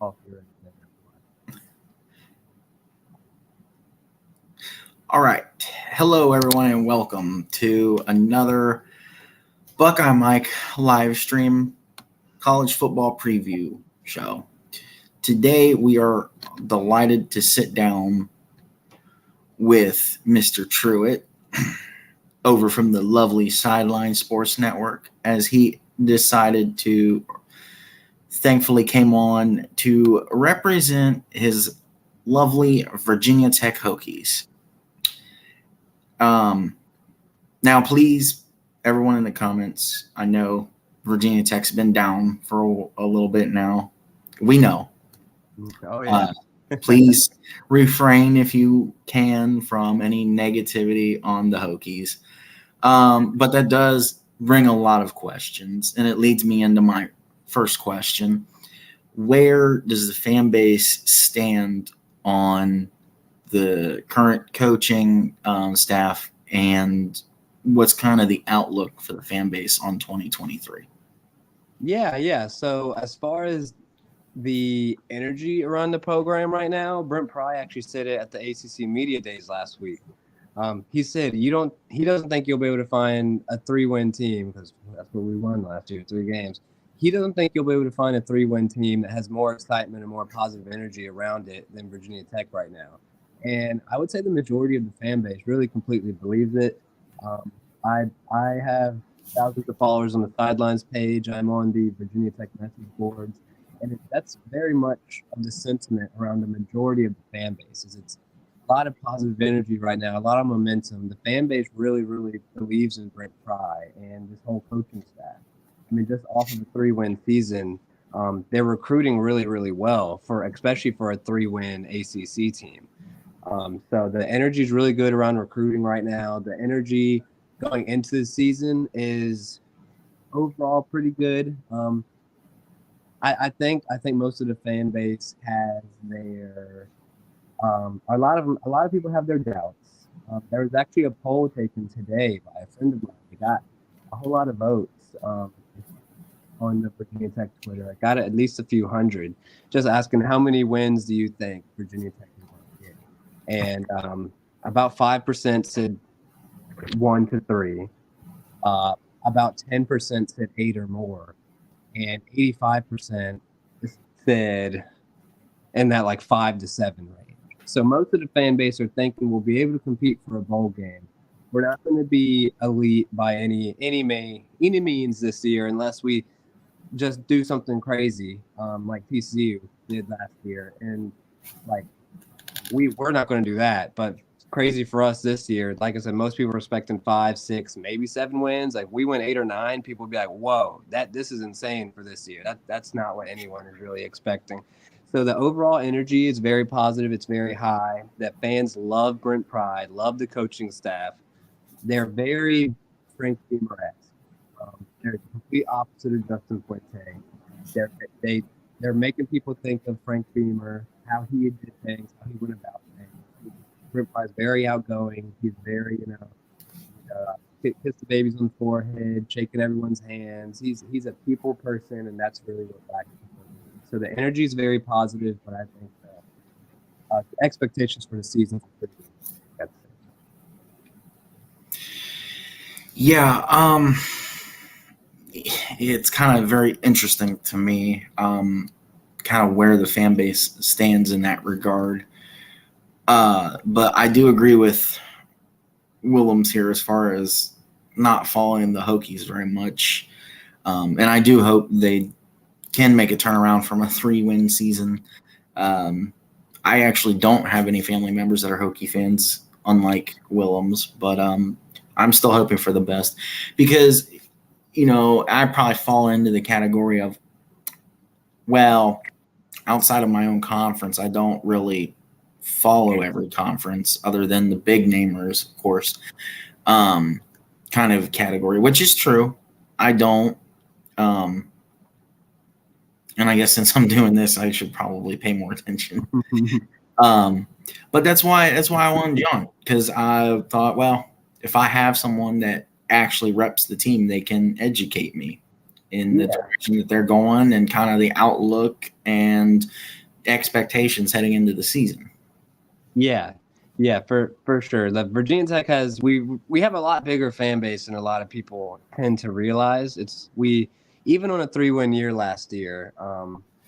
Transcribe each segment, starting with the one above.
Off your end. All right. Hello, everyone, and welcome to another Buckeye Mike live stream college football preview show. Today, we are delighted to sit down with Mr. Truitt over from the lovely Shady Sports Network as he decided to, thankfully came on to represent his lovely Virginia Tech Hokies. Now, please, everyone in the comments, I know Virginia Tech's been down for a little bit now. We know. Oh, yeah. Please refrain, if you can, from any negativity on the Hokies. But that does bring a lot of questions, and it leads me into my first question. Where does the fan base stand on the current coaching staff, and what's kind of the outlook for the fan base on 2023? Yeah. So as far as the energy around the program right now, Brent Pry actually said it at the ACC Media Days last week. He said he doesn't think you'll be able to find a 3-win team, because that's what we won last year, 3 games. He doesn't think you'll be able to find a 3-win team that has more excitement and more positive energy around it than Virginia Tech right now. And I would say the majority of the fan base really completely believes it. I have thousands of followers on the Sidelines page. I'm on the Virginia Tech message boards. And that's very much of the sentiment around the majority of the fan base. It's a lot of positive energy right now, a lot of momentum. The fan base really, really believes in Brent Pry and this whole coaching staff. I mean, just off of a 3-win season, they're recruiting really, really well, especially for a 3-win ACC team. So the energy is really good around recruiting right now. The energy going into the season is overall pretty good. I think most of the fan base has their a lot of people have their doubts. There was actually a poll taken today by a friend of mine. They got a whole lot of votes on the Virginia Tech Twitter. I got at least a few hundred, just asking how many wins do you think Virginia Tech is going to get, and about 5% said 1 to 3. About 10% said 8 or more, and 85% said in that like 5 to 7 range. So most of the fan base are thinking we'll be able to compete for a bowl game. We're not going to be elite by any means this year, unless we just do something crazy like TCU did last year. And like we're not going to do that, but crazy for us this year. Like I said, most people are expecting 5, 6, maybe 7 wins. Like we went 8 or 9, people would be like, whoa, this is insane for this year. That's not what anyone is really expecting. So the overall energy is very positive. It's very high. That fans love Brent Pry, love the coaching staff. They're very Frank Beamer-esque. They're the complete opposite of Justin Fuente. They're making people think of Frank Beamer, how he did things, how he went about things. Brent Pry is very outgoing. He's very, kiss the babies on the forehead, shaking everyone's hands. He's a people person, and that's really what black people do. So the energy is very positive, but I think the expectations for the season are pretty good. Yeah, it's kind of very interesting to me, kind of where the fan base stands in that regard. But I do agree with Willems here as far as not following the Hokies very much. And I do hope they can make a turnaround from a 3-win season. I actually don't have any family members that are Hokie fans, unlike Willems, but I'm still hoping for the best because, I probably fall into the category of, well, outside of my own conference, I don't really follow every conference other than the big namers, of course, kind of category, which is true. I don't. And I guess since I'm doing this, I should probably pay more attention. But that's why I wanted John, because I thought, well, if I have someone that actually reps the team, they can educate me in the direction that they're going and kind of the outlook and expectations heading into the season. Yeah, for sure. The Virginia Tech has we have a lot bigger fan base than a lot of people tend to realize. Even on a 3-win year last year,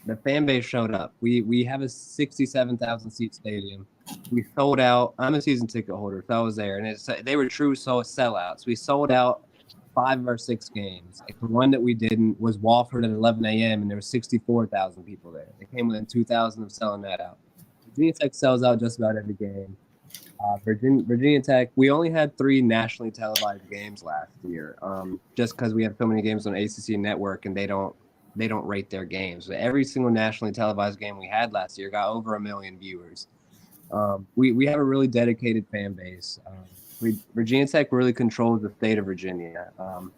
the fan base showed up. We have a 67,000 seat stadium. We sold out. I'm a season ticket holder, so I was there, and they were true sellouts. We sold out 5 of our 6 games. Like, the one that we didn't was Wofford at 11 a.m. and there were 64,000 people there. They came within 2,000 of selling that out. Virginia Tech sells out just about every game. Virginia Tech, we only had 3 nationally televised games last year, just because we have so many games on ACC Network and they don't rate their games. So every single nationally televised game we had last year got over 1 million viewers. We have a really dedicated fan base. Virginia Tech really controls the state of Virginia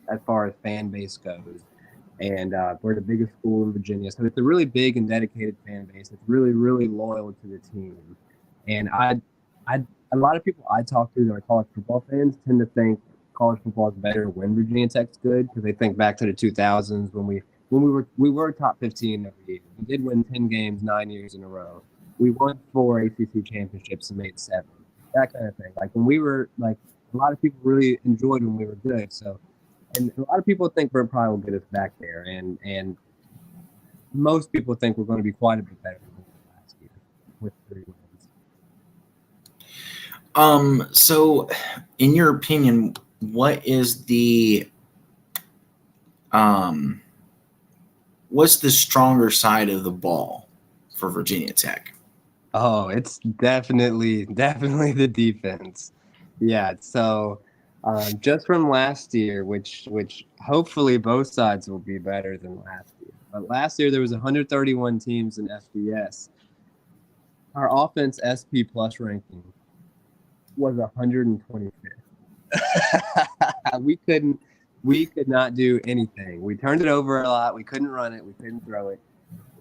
as far as fan base goes. And we're the biggest school in Virginia. So it's a really big and dedicated fan base. It's really, really loyal to the team. And a lot of people I talk to that are college football fans tend to think college football is better when Virginia Tech's good, because they think back to the 2000s when we were top 15 every year. We did win 10 games 9 years in a row. We won 4 ACC championships and made 7. That kind of thing. Like, when we were, like, a lot of people really enjoyed when we were good. So, and a lot of people think Brent Pry will get us back there, and most people think we're going to be quite a bit better than we were last year with 3 wins. So, in your opinion, what is what's the stronger side of the ball for Virginia Tech? Oh, it's definitely the defense. Yeah. So, just from last year, which hopefully both sides will be better than last year. But last year there was 131 teams in FBS. Our offense SP plus ranking was 125th. We could not do anything. We turned it over a lot. We couldn't run it. We couldn't throw it.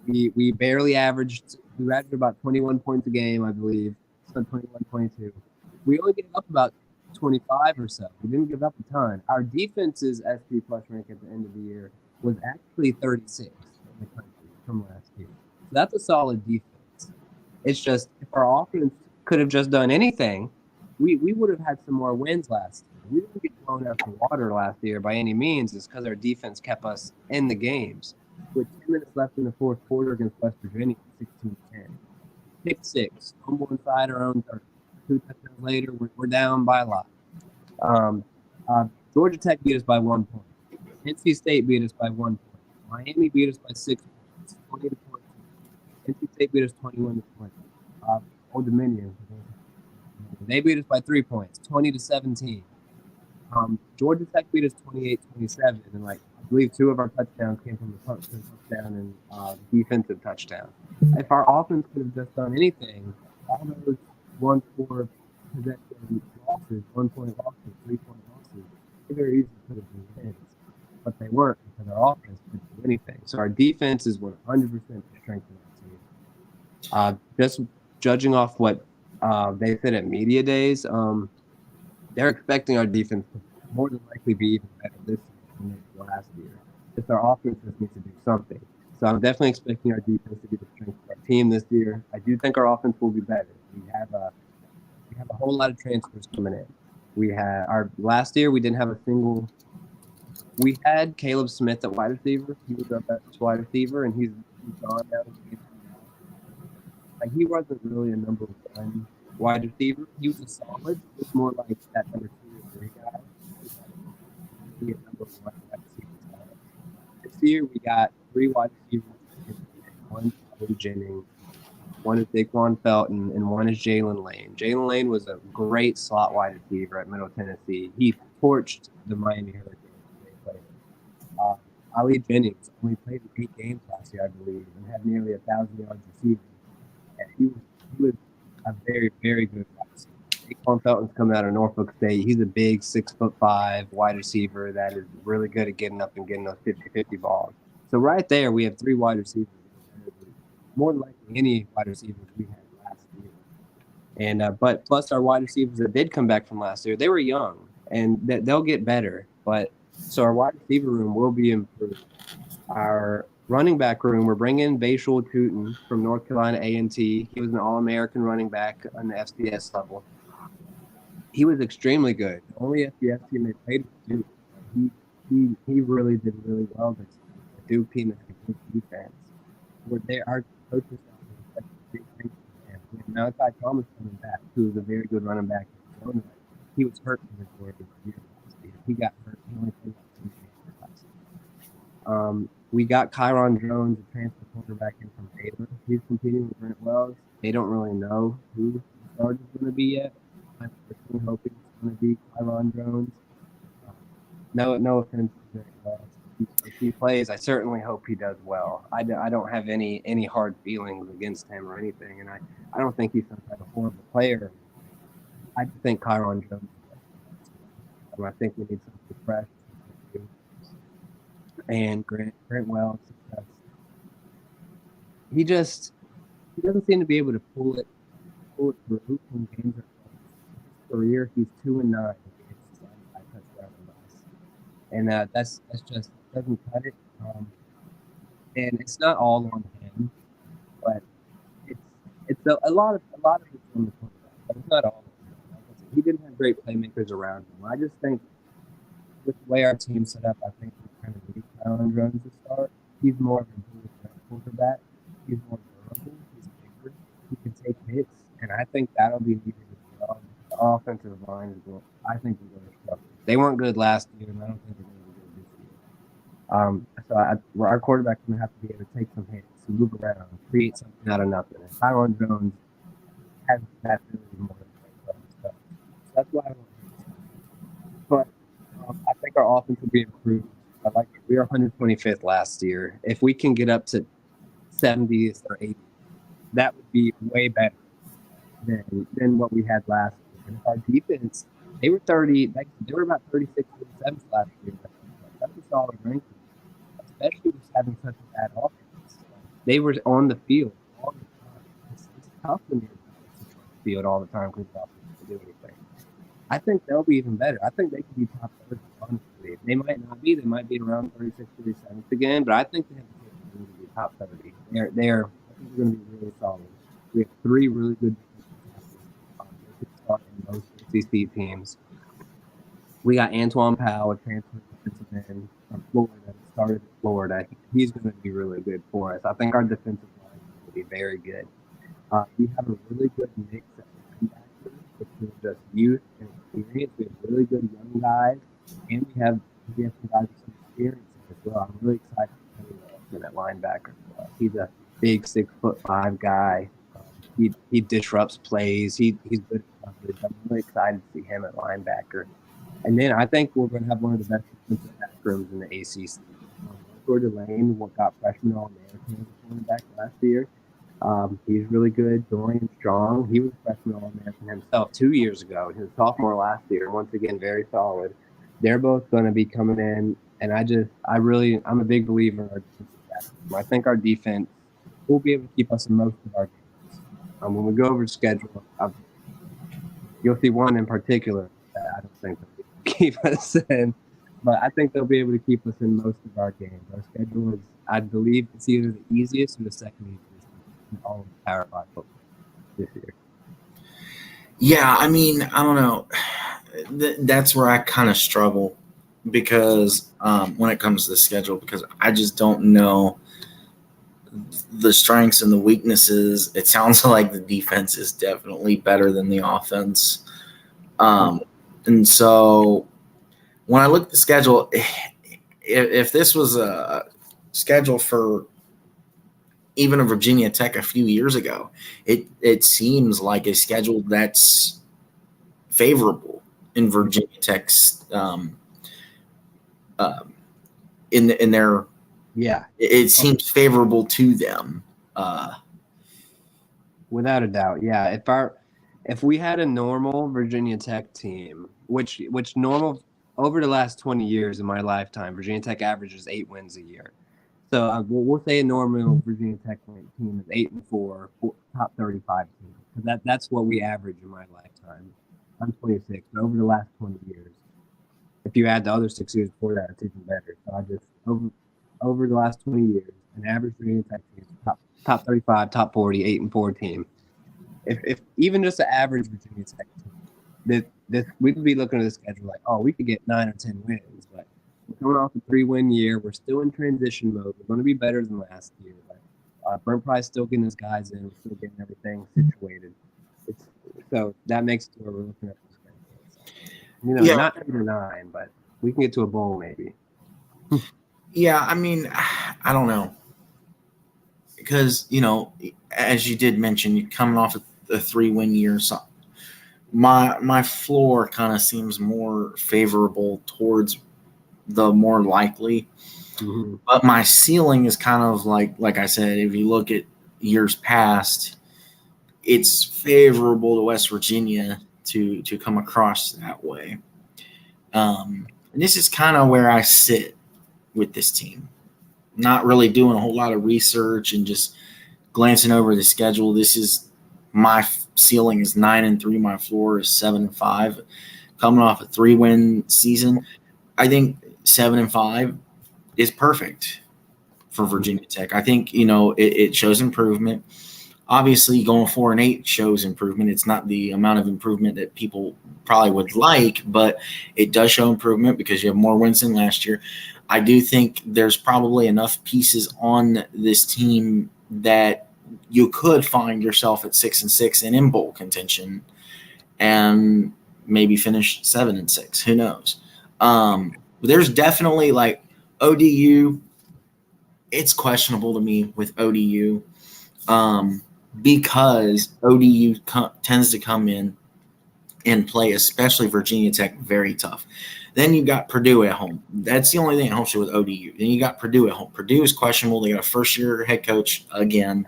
We barely averaged. We averaged about 21 points a game, I believe. So 21, 22. We only gave up about 25 or so. We didn't give up a ton. Our defense's SP plus rank at the end of the year was actually 36th in the country from last year. So that's a solid defense. It's just, if our offense could have just done anything, we would have had some more wins last year. We didn't get blown out the water last year by any means. It's because our defense kept us in the games. With 10 minutes left in the fourth quarter against West Virginia, 16-10. Pick 6, fumble inside our own 30. 2 touchdowns later, we're down by a lot. Georgia Tech beat us by 1 point. NC State beat us by 1 point. Miami beat us by 6 points, 20 to 14. NC State beat us 21 to 20. Old Dominion, they beat us by 3 points, 20 to 17. Georgia Tech beat us 28-27, and I believe 2 of our touchdowns came from the touchdown and defensive touchdown. If our offense could have just done anything, all those 1-score possession losses, 1-point losses, 3-point losses, they very easily could have been wins, but they weren't because our offense couldn't do anything. So our defense is 100% the strength of our team. Just judging off what they said at media days, they're expecting our defense to more than likely be even better this year than they did last year. Just our offense just needs to do something. So I'm definitely expecting our defense to be the strength of our team this year. I do think our offense will be better. We have a whole lot of transfers coming in. We had last year we didn't have a single. We had Caleb Smith at wide receiver. He was our best wide receiver, and he's gone now. He wasn't really a number 1 wide receiver. He was a solid. It was more like that number 2 or 3 guy. He a number 1 wide receiver. This year we got 3 wide receivers. 1 is Jennings, 1 is Daquan Felton, and 1 is Jalen Lane. Jalen Lane was a great slot wide receiver at Middle Tennessee. He torched the Miami Hurricanes. Ali Jennings only played in 8 games last year, I believe, and had nearly 1,000 yards receiving. And he was a very, very good wide receiver. Daquan Felton's coming out of Norfolk State. He's a big 6'5" wide receiver that is really good at getting up and getting those 50-50 balls. So right there, we have 3 wide receivers. More than likely any wide receivers we had last year. And but plus our wide receivers that did come back from last year, they were young and they'll get better. But so our wide receiver room will be improved. Our running back room, we're bringing Bayshul Tootin from North Carolina A&T. He was an All-American running back on the FCS level. He was extremely good. The only FCS team they played was Duke. He really did really well this year. The Duke team had a good defense. Our coaches thought we had Malachi Thomas coming back, who was a very good running back in his own right. He was hurt for the majority of the year last year. He got hurt. He only played like 2 games last year. We got Kyron Jones, a transfer quarterback in from Baylor. He's competing with Brent Wells. They don't really know who the starter is going to be yet. I'm personally hoping it's going to be Kyron Jones. No offense to Brent Wells. If he plays, I certainly hope he does well. I don't have any hard feelings against him or anything, and I don't think he's some type of horrible player. I think Kyron Jones is better. I think we need something fresh. And Grant Wells, he doesn't seem to be able to pull it through when games are close. His career, he's 2-9 against touchdown runs, and that's just doesn't cut it. And it's not all on him, but it's a lot of it's on the quarterback, but it's not all on him. Like I said, he didn't have great playmakers around him. I just think with the way our team's set up, I think we kind of need Kyron Jones to start. He's more of a dual threat quarterback. He's more durable. He's bigger. He can take hits, and I think that'll be needed as well. The offensive line is going. I think we're going to struggle. They weren't good last year, and I don't think they're going to be good this year. So our quarterback's going to have to be able to take some hits, move around, create something out of nothing. And Kyron Jones has that ability more than so that's why I want him. But I think our offense will be improved. We were 125th last year. If we can get up to 70th or 80th, that would be way better than what we had last year. And if our defense, they were about 36th, 37th last year. That's a solid ranking, especially just having such a bad offense. They were on the field all the time. It's tough when you're on the field all the time because the offense can do anything. I think they'll be even better. I think they could be top 30, honestly. They might not be. They might be around 36th, 37th again, but I think they have the capability to be top 30. They're going to be really solid. We have 3 really good defensive tackles. They could start in most ACC teams. We got Antoine Powell, a transfer defensive end from Florida, that started in Florida. He's going to be really good for us. I think our defensive line will be very good. We have a really good mix of linebackers between just youth and experience. We have really good young guys, and we have some guys with some experience as well. I'm really excited to play that linebacker. He's a big 6'5" guy. He disrupts plays. He's good at coverage. I'm really excited to see him at linebacker. And then I think we're going to have one of the best defensive back rooms in the ACC. Georgia Lane, what got freshman All-American cornerback last year. He's really good. Dorian Strong, he was freshman All-American himself 2 years ago. He was sophomore last year. Once again, very solid. They're both going to be coming in, and I'm a big believer in our defensive back room. I think our defense will be able to keep us in most of our games. When we go over the schedule, you'll see one in particular that I don't think they'll keep us in, but I think they'll be able to keep us in most of our games. Our schedule is, I believe, it's either the easiest or the second easiest in all of Power 5 football this year. Yeah, I mean, I don't know. That's where I kind of struggle because when it comes to the schedule, because I just don't know the strengths and the weaknesses. It sounds like the defense is definitely better than the offense. And so when I look at the schedule, if this was a schedule for even a Virginia Tech a few years ago, it seems like a schedule that's favorable in Virginia Tech's in their it seems favorable to them. Without a doubt, yeah. If we had a normal Virginia Tech team, which normal over the last 20 years in my lifetime, Virginia Tech averages 8 wins a year. So we'll say a normal Virginia Tech team is 8-4, top 35 team. So that's what we average in my lifetime. I'm 26, but over the last 20 years, if you add the other 6 years before that, it's even better. So over the last 20 years, an average Virginia Tech team, top 35, top 40, 8-4 team. If even just an average Virginia Tech team, we could be looking at the schedule like, oh, we could get 9 or 10 wins, but we're coming off a 3-win year. We're still in transition mode. We're going to be better than last year. But Brent Pry's still getting his guys in. We're still getting everything situated. So that makes it where we're looking at the schedule. Not 8 or 9, but we can get to a bowl maybe. Yeah, I mean, I don't know. Because, as you did mention, you're coming off a 3-win year. So my floor kind of seems more favorable towards the more likely. Mm-hmm. But my ceiling is kind of like I said, if you look at years past, it's favorable to West Virginia to come across that way. And this is kind of where I sit with this team. Not really doing a whole lot of research and just glancing over the schedule. This is my ceiling is 9-3. My floor is 7-5. Coming off a 3-win season, I think 7-5 is perfect for Virginia Tech. I think it shows improvement. Obviously, going 4-8 shows improvement. It's not the amount of improvement that people probably would like, but it does show improvement because you have more wins than last year. I do think there's probably enough pieces on this team that you could find yourself at 6-6 and in bowl contention and maybe finish 7-6. Who knows? There's definitely like ODU. It's questionable to me with ODU because ODU tends to come in and play, especially Virginia Tech, very tough. Then you got Purdue at home. That's the only thing that helps you with ODU. Then you got Purdue at home. Purdue is questionable. They got a first-year head coach again.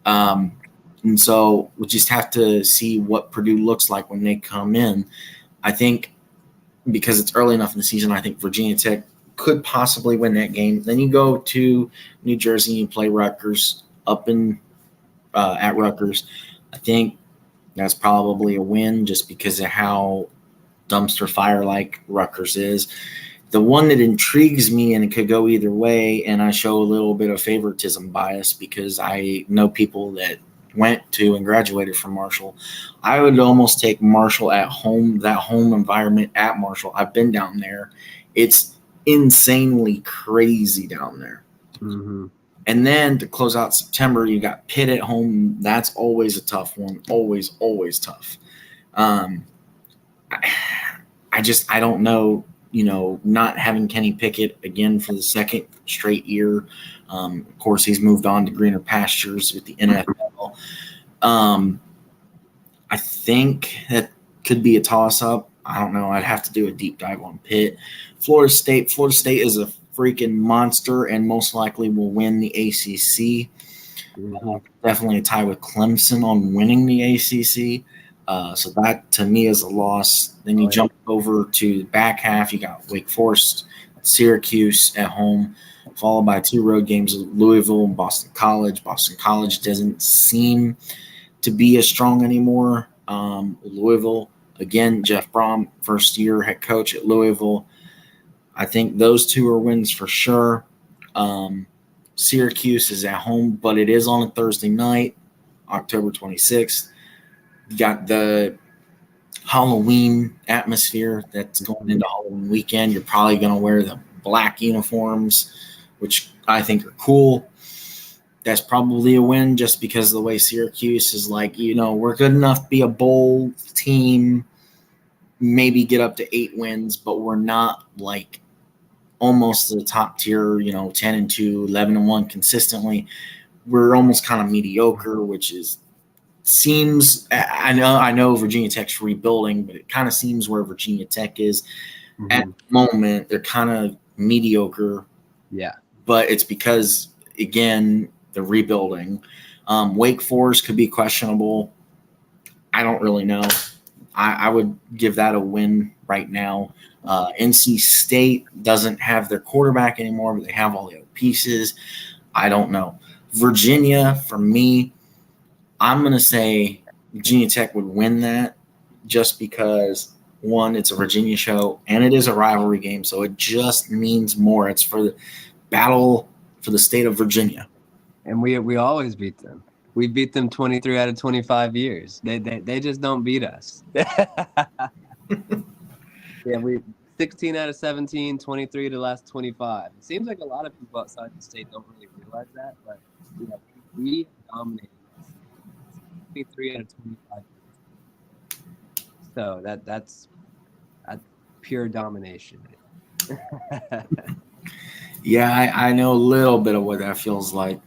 And so we just have to see what Purdue looks like when they come in. I think because it's early enough in the season, I think Virginia Tech could possibly win that game. Then you go to New Jersey and you play Rutgers up at Rutgers. I think that's probably a win just because of how dumpster fire like Rutgers is. The one that intrigues me, and it could go either way, and I show a little bit of favoritism bias because I know people that went to and graduated from Marshall. I would almost take Marshall at home, that home environment at Marshall. I've been down there. It's insanely crazy down there. Mm-hmm. And then to close out September, you got Pitt at home. That's always a tough one. Always, always tough. I don't know, not having Kenny Pickett again for the second straight year. Of course, he's moved on to greener pastures with the NFL. I think that could be a toss-up. I don't know. I'd have to do a deep dive on Pitt. Florida State is a freaking monster and most likely will win the ACC. Definitely a tie with Clemson on winning the ACC. So that, to me, is a loss. Then you jump over to the back half. You got Wake Forest, Syracuse at home, followed by 2 road games of Louisville and Boston College. Boston College doesn't seem to be as strong anymore. Louisville, again, Jeff Brom, first-year head coach at Louisville. I think those 2 are wins for sure. Syracuse is at home, but it is on a Thursday night, October 26th. You got the Halloween atmosphere that's going into Halloween weekend. You're probably going to wear the black uniforms, which I think are cool. That's probably a win just because of the way Syracuse is like, we're good enough to be a bowl team, maybe get up to 8 wins, but we're not like almost the top tier, 10-2, 11-1 consistently. We're almost kind of mediocre, which seems, I know Virginia Tech's rebuilding, but it kind of seems where Virginia Tech is at the moment. They're kind of mediocre. Yeah. But it's because, again, they're rebuilding. Wake Forest could be questionable. I don't really know. I would give that a win right now. NC State doesn't have their quarterback anymore, but they have all the other pieces. I don't know. Virginia, for me, I'm going to say Virginia Tech would win that just because, one, it's a Virginia show, and it is a rivalry game, so it just means more. It's for battle for the state of Virginia. And we always beat them. We beat them 23 out of 25 years. They just don't beat us. Yeah, we 16 out of 17, 23 to the last 25. It seems like a lot of people outside the state don't really realize that, but yeah, we dominated 23 out of 25. So that's pure domination. Yeah, I know a little bit of what that feels like.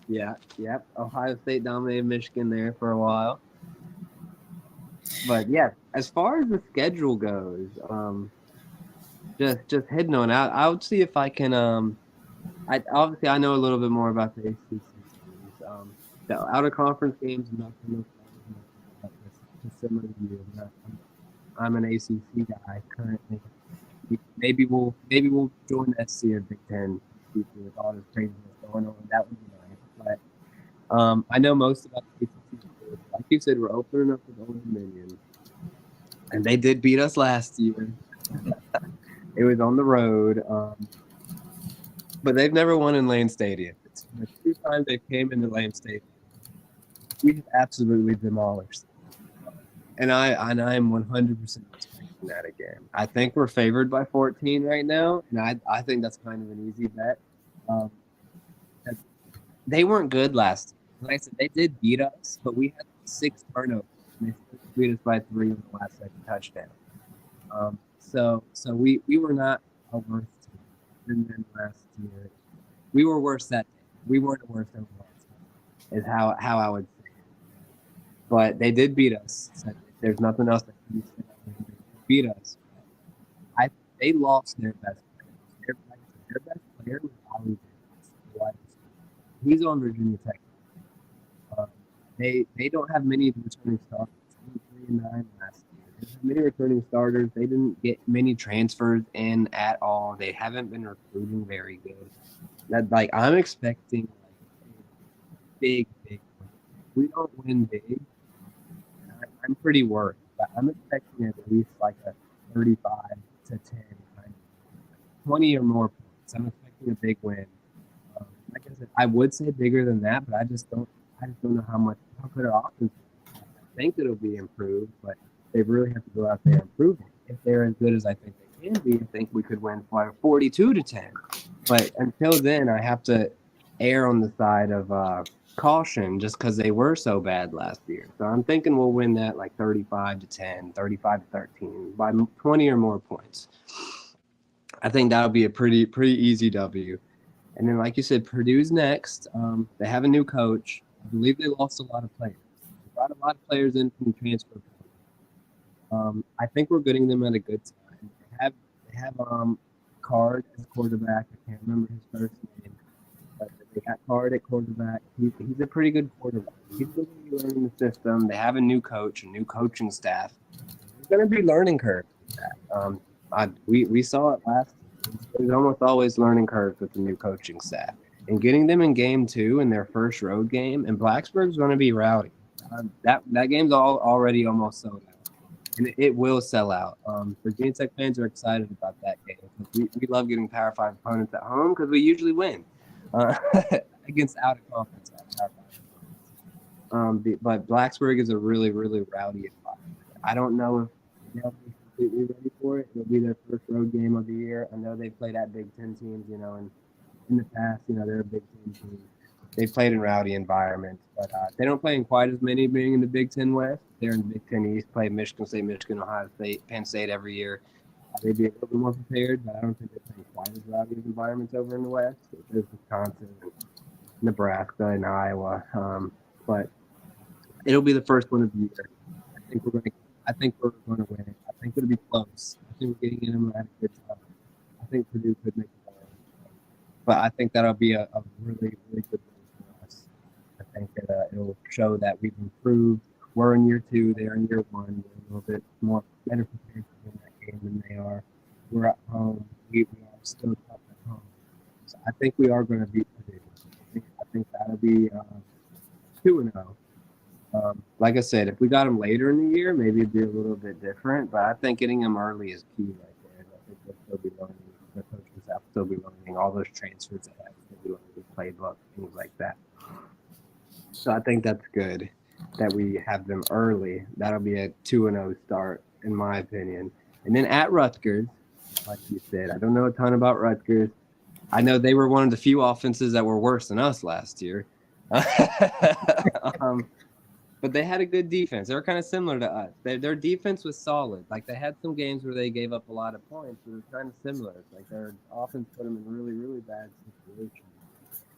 Yeah, yep. Ohio State dominated Michigan there for a while. But yeah, as far as the schedule goes, just heading on out, I would see if I can I obviously I know a little bit more about the ACC teams. The outer conference games, nothing similar to you. I'm an ACC guy currently. Maybe we'll join SC or Big Ten with all this craziness going on. That would be nice. But I know most about the ACC. Like you said, we're opening up with Old Dominion, and they did beat us last year. It was on the road, but they've never won in Lane Stadium. It's the 2 times they came into Lane Stadium. We've absolutely demolished them. And I'm 100% expecting that again. I think we're favored by 14 right now, and I think that's kind of an easy bet. They weren't good last year. Like I said, they did beat us, but we had 6 turnovers. And they still beat us by 3 in the last second touchdown. So we were not a worse team than last year. We were worse that day. We weren't a worse overall team, is how I would say it. But they did beat us. So there's nothing else that can be said. They beat us. They lost their best player. Their best player was Ali Davis. He's on Virginia Tech. They don't have many returning starters. 3-9 last year. They don't have many returning starters. They didn't get many transfers in at all. They haven't been recruiting very good. I'm expecting big. If we don't win big, I'm pretty worried. But I'm expecting at least like a 35 to 10, 20 or more points. I'm expecting a big win. Like I said, I would say bigger than that, but I just don't know how good our offense is. I think it'll be improved, but they really have to go out there and prove it. If they're as good as I think they can be, I think we could win 42 to 10. But until then, I have to err on the side of caution just because they were so bad last year. So I'm thinking we'll win that like 35 to 10, 35 to 13 by 20 or more points. I think that'll be a pretty easy W. And then, like you said, Purdue's next. They have a new coach. I believe they lost a lot of players. They brought a lot of players in from the transfer program. I think we're getting them at a good time. They have Card as quarterback. I can't remember his first name, but they got Card at quarterback. He's a pretty good quarterback. He's going to be learning the system. They have a new coach, a new coaching staff. There's going to be learning curves with that. We saw it last year. There's almost always learning curves with the new coaching staff. And getting them in game 2 in their first road game, and Blacksburg's going to be rowdy. That game's already almost sold out. And it will sell out. Virginia Tech fans are excited about that game. We love getting Power 5 opponents at home because we usually win against out-of-conference Power 5 opponents. But Blacksburg is a really, really rowdy environment. I don't know if they'll be completely ready for it. It'll be their first road game of the year. I know they've played at Big Ten teams, and in the past, they're a Big Ten team. They've played in rowdy environments, but they don't play in quite as many being in the Big Ten West. They're in the Big Ten East, play Michigan State, Michigan, Ohio State, Penn State every year. They'd be a little bit more prepared, but I don't think they're playing quite as rowdy environments over in the West. There's Wisconsin, and Nebraska, and Iowa. But it'll be the first one of the year. I think we're going to win it. I think it'll be close. I think we're getting in them at a good time. I think Purdue could make it. But I think that'll be a really, really good win for us. I think that it'll show that we've improved. We're in year 2, they're in year 1. We're a little bit better prepared to win that game than they are. We're at home. We are still tough at home. So I think we are going to beat Purdue. I think that'll be 2-0. Like I said, if we got them later in the year, maybe it'd be a little bit different. But I think getting them early is key right there. I think they'll still be learning the coaching staff still be learning. All those transfers that have still be learning playbook, things like that. So I think that's good that we have them early. That'll be a 2-0 start, in my opinion. And then at Rutgers, like you said, I don't know a ton about Rutgers. I know they were one of the few offenses that were worse than us last year. But they had a good defense. They were kind of similar to us. Their defense was solid. Like, they had some games where they gave up a lot of points, but it was kind of similar. It's like their offense put them in really, really bad situations.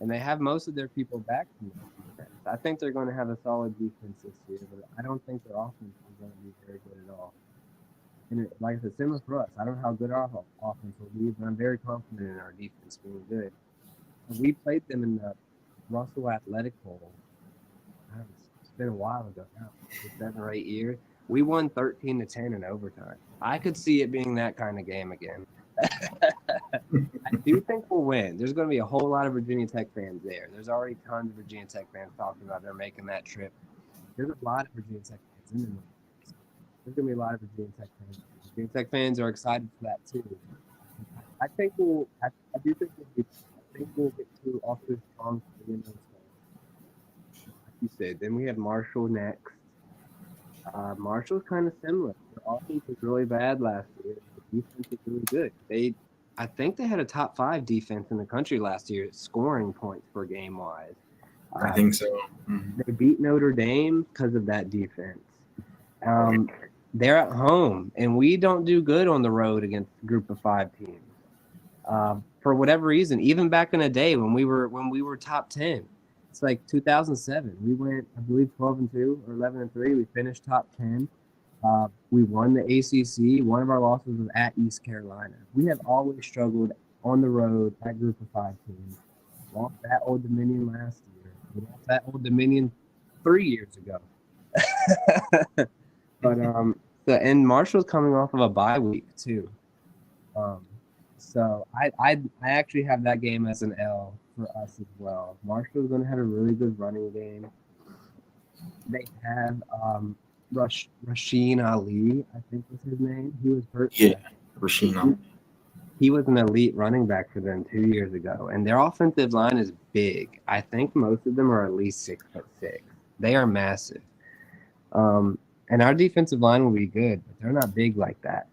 And they have most of their people back from their defense. I think they're going to have a solid defense this year, but I don't think their offense is going to be very good at all. And like I said, similar for us. I don't know how good our offense will be, but I'm very confident in our defense being good. And we played them in the Russell Athletic Bowl. It's been a while ago now, 7 or 8 years. We won 13-10 in overtime. I could see it being that kind of game again. I do think we'll win. There's going to be a whole lot of Virginia Tech fans there. There's already tons of Virginia Tech fans talking about they're making that trip. There's a lot of Virginia Tech fans in the room. There's going to be a lot of Virginia Tech fans. Virginia Tech fans are excited for that too. I think we'll get to off to a strong start. Like you said, then we have Marshall next. Marshall's kind of similar. Their offense was really bad last year. The defense is really good. I think they had a top 5 defense in the country last year, scoring points per game wise. I think so. Mm-hmm. They beat Notre Dame because of that defense. They're at home, and we don't do good on the road against a group of 5 teams. For whatever reason, even back in the day when we were top 10, it's like 2007. We went, I believe, 12-2 or 11-3. We finished top 10. We won the ACC. One of our losses was at East Carolina. We have always struggled on the road at group of 5 teams. Lost at Old Dominion last year. We lost at Old Dominion 3 years ago. But and Marshall's coming off of a bye week too. So I actually have that game as an L for us as well. Marshall's going to have a really good running game. They have Rasheen Ali, I think was his name. He was hurt. Yeah, Rasheen Ali. He was an elite running back for them 2 years ago, and their offensive line is big. I think most of them are at least 6'6". They are massive. And our defensive line will be good, but they're not big like that.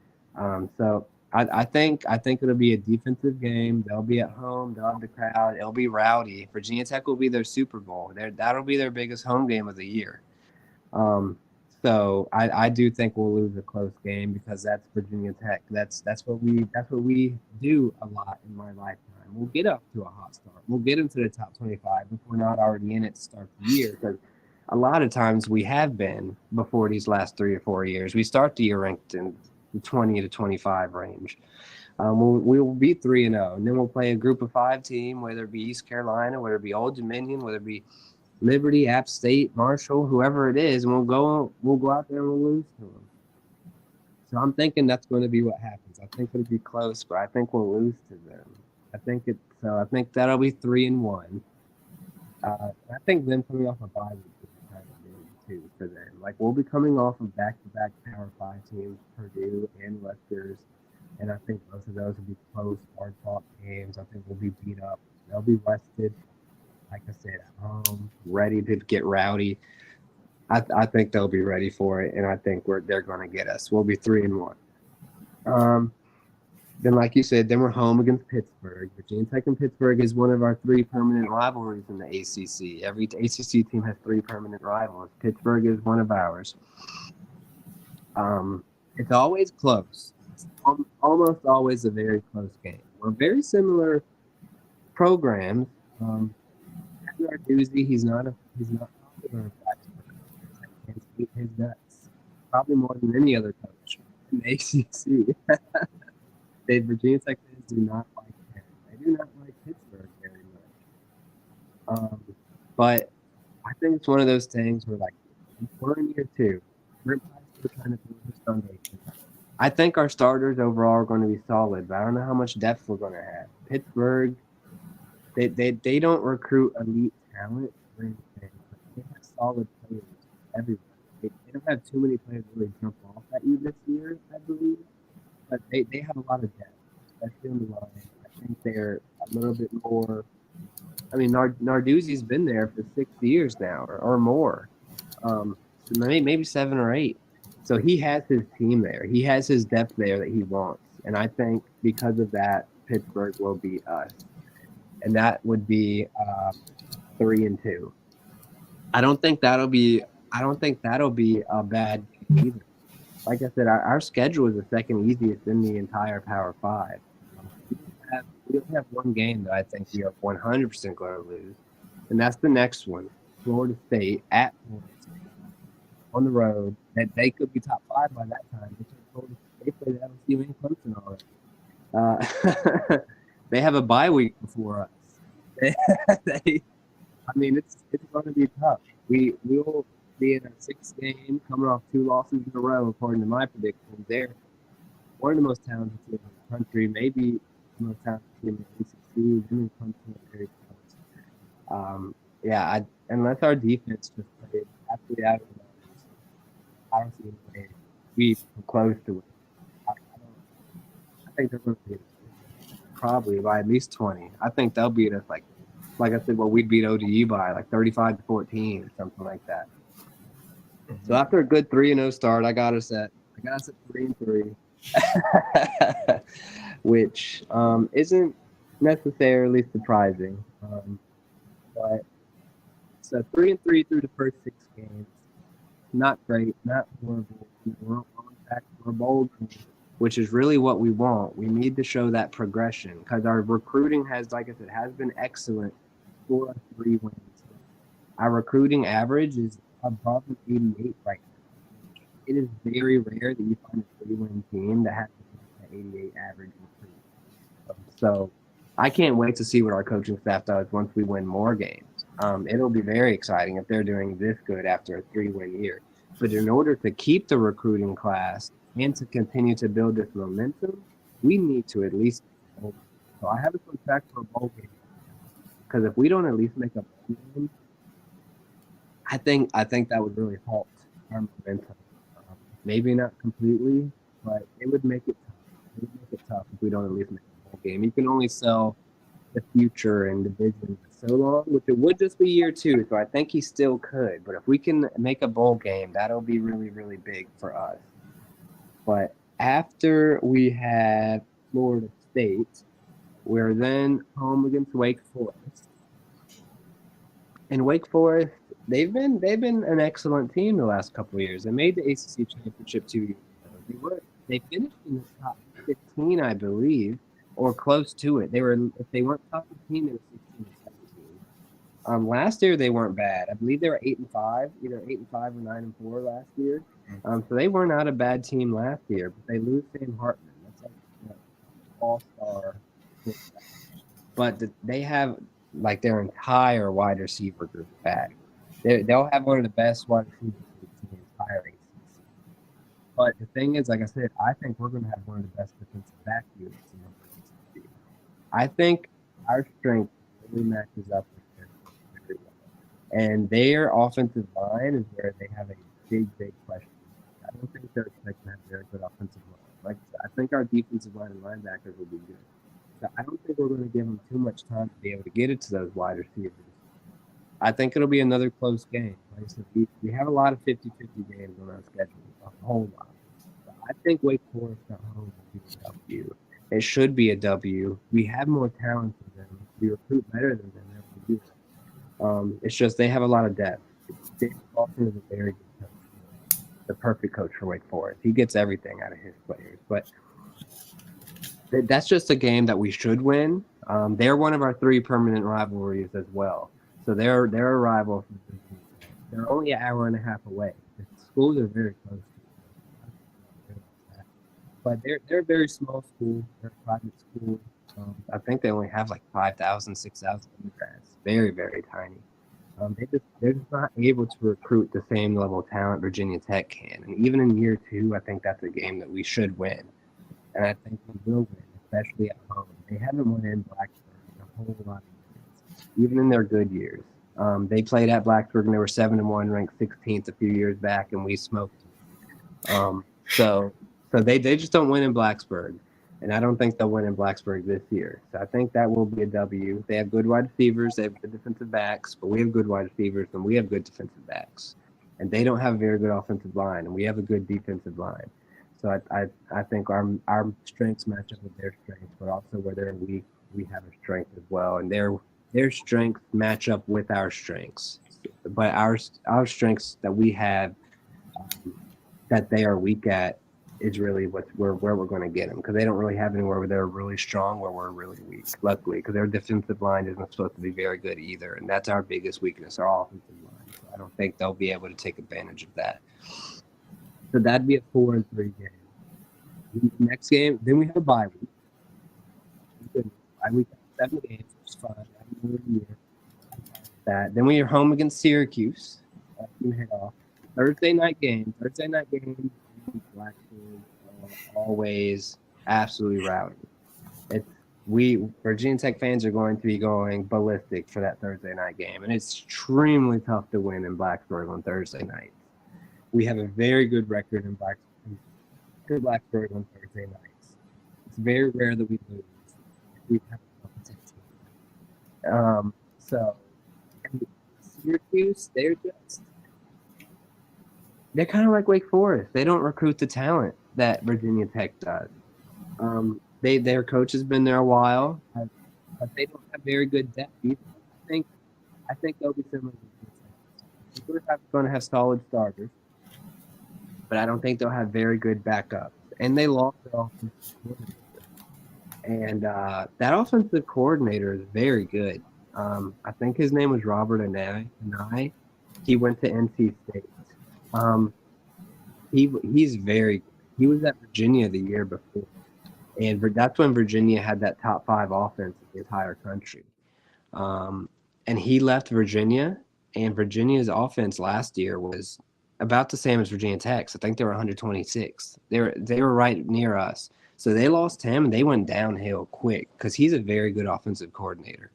So I think it'll be a defensive game. They'll be at home. They'll have the crowd. It'll be rowdy. Virginia Tech will be their Super Bowl. That'll be their biggest home game of the year. So I do think we'll lose a close game because that's Virginia Tech. That's what we do a lot in my lifetime. We'll get up to a hot start. We'll get into the top 25 if we're not already in it to start the year. Because a lot of times we have been before these last 3 or 4 years. We start the year ranked in the 20 to 25 range. We will be 3-0, and then we'll play a group of 5 team, whether it be East Carolina, whether it be Old Dominion, whether it be Liberty, App State, Marshall, whoever it is, and we'll go out there and we'll lose to them. So I'm thinking that's going to be what happens. I think it'll be close, but I think we'll lose to them. I think that'll be 3-1. I think them coming off a bye week is kind of big too for them. Like, we'll be coming off of back-to-back Power 5 teams, Purdue and Rutgers, and I think both of those will be close, hard-fought games. I think we'll be beat up. They'll be rested. Like I said, at home, ready to get rowdy. I think they'll be ready for it, and I think they're going to get us. We'll be 3-1. Then, like you said, then we're home against Pittsburgh. Virginia Tech and Pittsburgh is one of our 3 permanent rivalries in the ACC. Every ACC team has 3 permanent rivals. Pittsburgh is one of ours. It's always close. It's almost always a very close game. We're very similar programs. Our doozy, he's not popular in Blacksburg. He can't his guts. Probably more than any other coach in the ACC. Virginia Tech fans do not like him. They do not like Pittsburgh very much. But I think it's one of those things where, like, we're in year 2. We're still trying to build this foundation. I think our starters overall are going to be solid, but I don't know how much depth we're going to have. Pittsburgh, They don't recruit elite talent or anything, but they have solid players everywhere. They don't have too many players really jump off at you this year, I believe, but they have a lot of depth, especially on the line. I think they're a little bit more. I mean, Narduzzi's been there for 6 years now or more, so maybe 7 or 8. So he has his team there. He has his depth there that he wants, and I think because of that, Pittsburgh will beat us, and that would be 3-2. I don't think that'll be a bad game either. Like I said, our schedule is the second easiest in the entire Power Five. We only have one game that I think we are 100% going to lose, and that's the next one, Florida State at Florida State on the road. That they could be top 5 by that time. They played LSU and Clemson already. They have a bye week before us. I mean, it's going to be tough. We will be in a 6th game, coming off 2 losses in a row, according to my predictions. They're one of the most talented teams in the country, maybe the most talented team in the ACC. Them and Clemson are very close. Unless our defense just plays absolutely out of the bounds, I don't see any way we come close to it. I think they're going to beat us probably by at least 20. I think they'll beat us like I said, we'd beat ODU by like 35-14 or something like that. So after a good 3-0 start, I got us at 3-3, which isn't necessarily surprising. But so 3-3 through the first 6 games, not great, not horrible. We're on track for a bowl game, which is really what we want. We need to show that progression because our recruiting has, like I said, has been excellent for us 3 wins. Our recruiting average is above an 88 right now. It is very rare that you find a 3-win team that has an 88 average recruit. So I can't wait to see what our coaching staff does once we win more games. It'll be very exciting if they're doing this good after a 3-win year. But in order to keep the recruiting class and to continue to build this momentum, we need to at least make a bowl game. So I have us on track for a bowl game. Because if we don't at least make a bowl game, I think that would really halt our momentum. Maybe not completely, but it would make it tough. It would make it tough if we don't at least make a bowl game. You can only sell the future and division for so long, which it would just be year 2. So I think he still could. But if we can make a bowl game, that'll be really, really big for us. But after we have Florida State, we're then home against Wake Forest. And Wake Forest, they've been an excellent team the last couple of years. They made the ACC championship 2 years ago. They finished in the top 15, I believe, or close to it. If they weren't top 15, they were 16 or 17. Last year they weren't bad. I believe they were 8-5, either 8-5 or 9-4 last year. So they were not a bad team last year, but they lose Sam Hartman. That's like all-star. But they have like their entire wide receiver group back. They'll have one of the best wide receivers in the entire ACC. But the thing is, like I said, I think we're going to have one of the best defensive back units in the ACC. I think our strength really matches up with their very well. And their offensive line is where they have a big question. I don't think they're expecting to have a very good offensive line. Like I said, I think our defensive line and linebackers will be good. So I don't think we're going to give them too much time to be able to get it to those wide receivers. I think it'll be another close game. Like I said, we have a lot of 50-50 games on our schedule, a whole lot. So I think Wake Forest at home will be a W. It should be a W. We have more talent than them. We recruit better than them every year. It's just they have a lot of depth. Dave Clawson is a very good coach. The perfect coach for Wake Forest. He gets everything out of his players. But that's just a game that we should win. They're one of our 3 permanent rivalries as well. So they're a rival. They're only an hour and a half away. The schools are very close to each other. But they're a very small school. They're a private school. I think they only have like 5,000, 6,000 undergrads. Very, very tiny. They're just not able to recruit the same level of talent Virginia Tech can. And even in year 2, I think that's a game that we should win. And I think we will win, especially at home. They haven't won in Blacksburg in a whole lot of years, even in their good years. They played at Blacksburg and they were 7-1, ranked 16th a few years back, and we smoked them. So they just don't win in Blacksburg. And I don't think they'll win in Blacksburg this year. So I think that will be a W. They have good wide receivers. They have good defensive backs, but we have good wide receivers and we have good defensive backs. And they don't have a very good offensive line, and we have a good defensive line. So I think our strengths match up with their strengths, but also where they're weak, we have a strength as well. And their strengths match up with our strengths. But our strengths that we have that they are weak at is really where we're going to get them, because they don't really have anywhere where they're really strong, where we're really weak, luckily, because their defensive line isn't supposed to be very good either, and that's our biggest weakness, our offensive line. So I don't think they'll be able to take advantage of that. So that'd be a 4-3 game. Next game, then we have a bye week. Bye week, 7 games, which is fine. Then we are home against Syracuse. You head off. Thursday night game. Blacksburg, always absolutely rowdy. Virginia Tech fans are going to be going ballistic for that Thursday night game, and it's extremely tough to win in Blacksburg on Thursday night. We have a very good record in Blacksburg on Thursday nights. It's very rare that we lose. We have so Syracuse, they're kind of like Wake Forest. They don't recruit the talent that Virginia Tech does. Their coach has been there a while, but they don't have very good depth either. I think they'll be similar to Virginia Tech. They're going to have solid starters, but I don't think they'll have very good backups. And they lost their offensive coordinator. And that offensive coordinator is very good. I think his name was Robert Anai. He went to NC State. He's very good. He was at Virginia the year before, and that's when Virginia had that top 5 offense in the entire country. And he left Virginia, and Virginia's offense last year was about the same as Virginia Tech's. I think they were 126. They were right near us. So they lost him, and they went downhill quick because he's a very good offensive coordinator.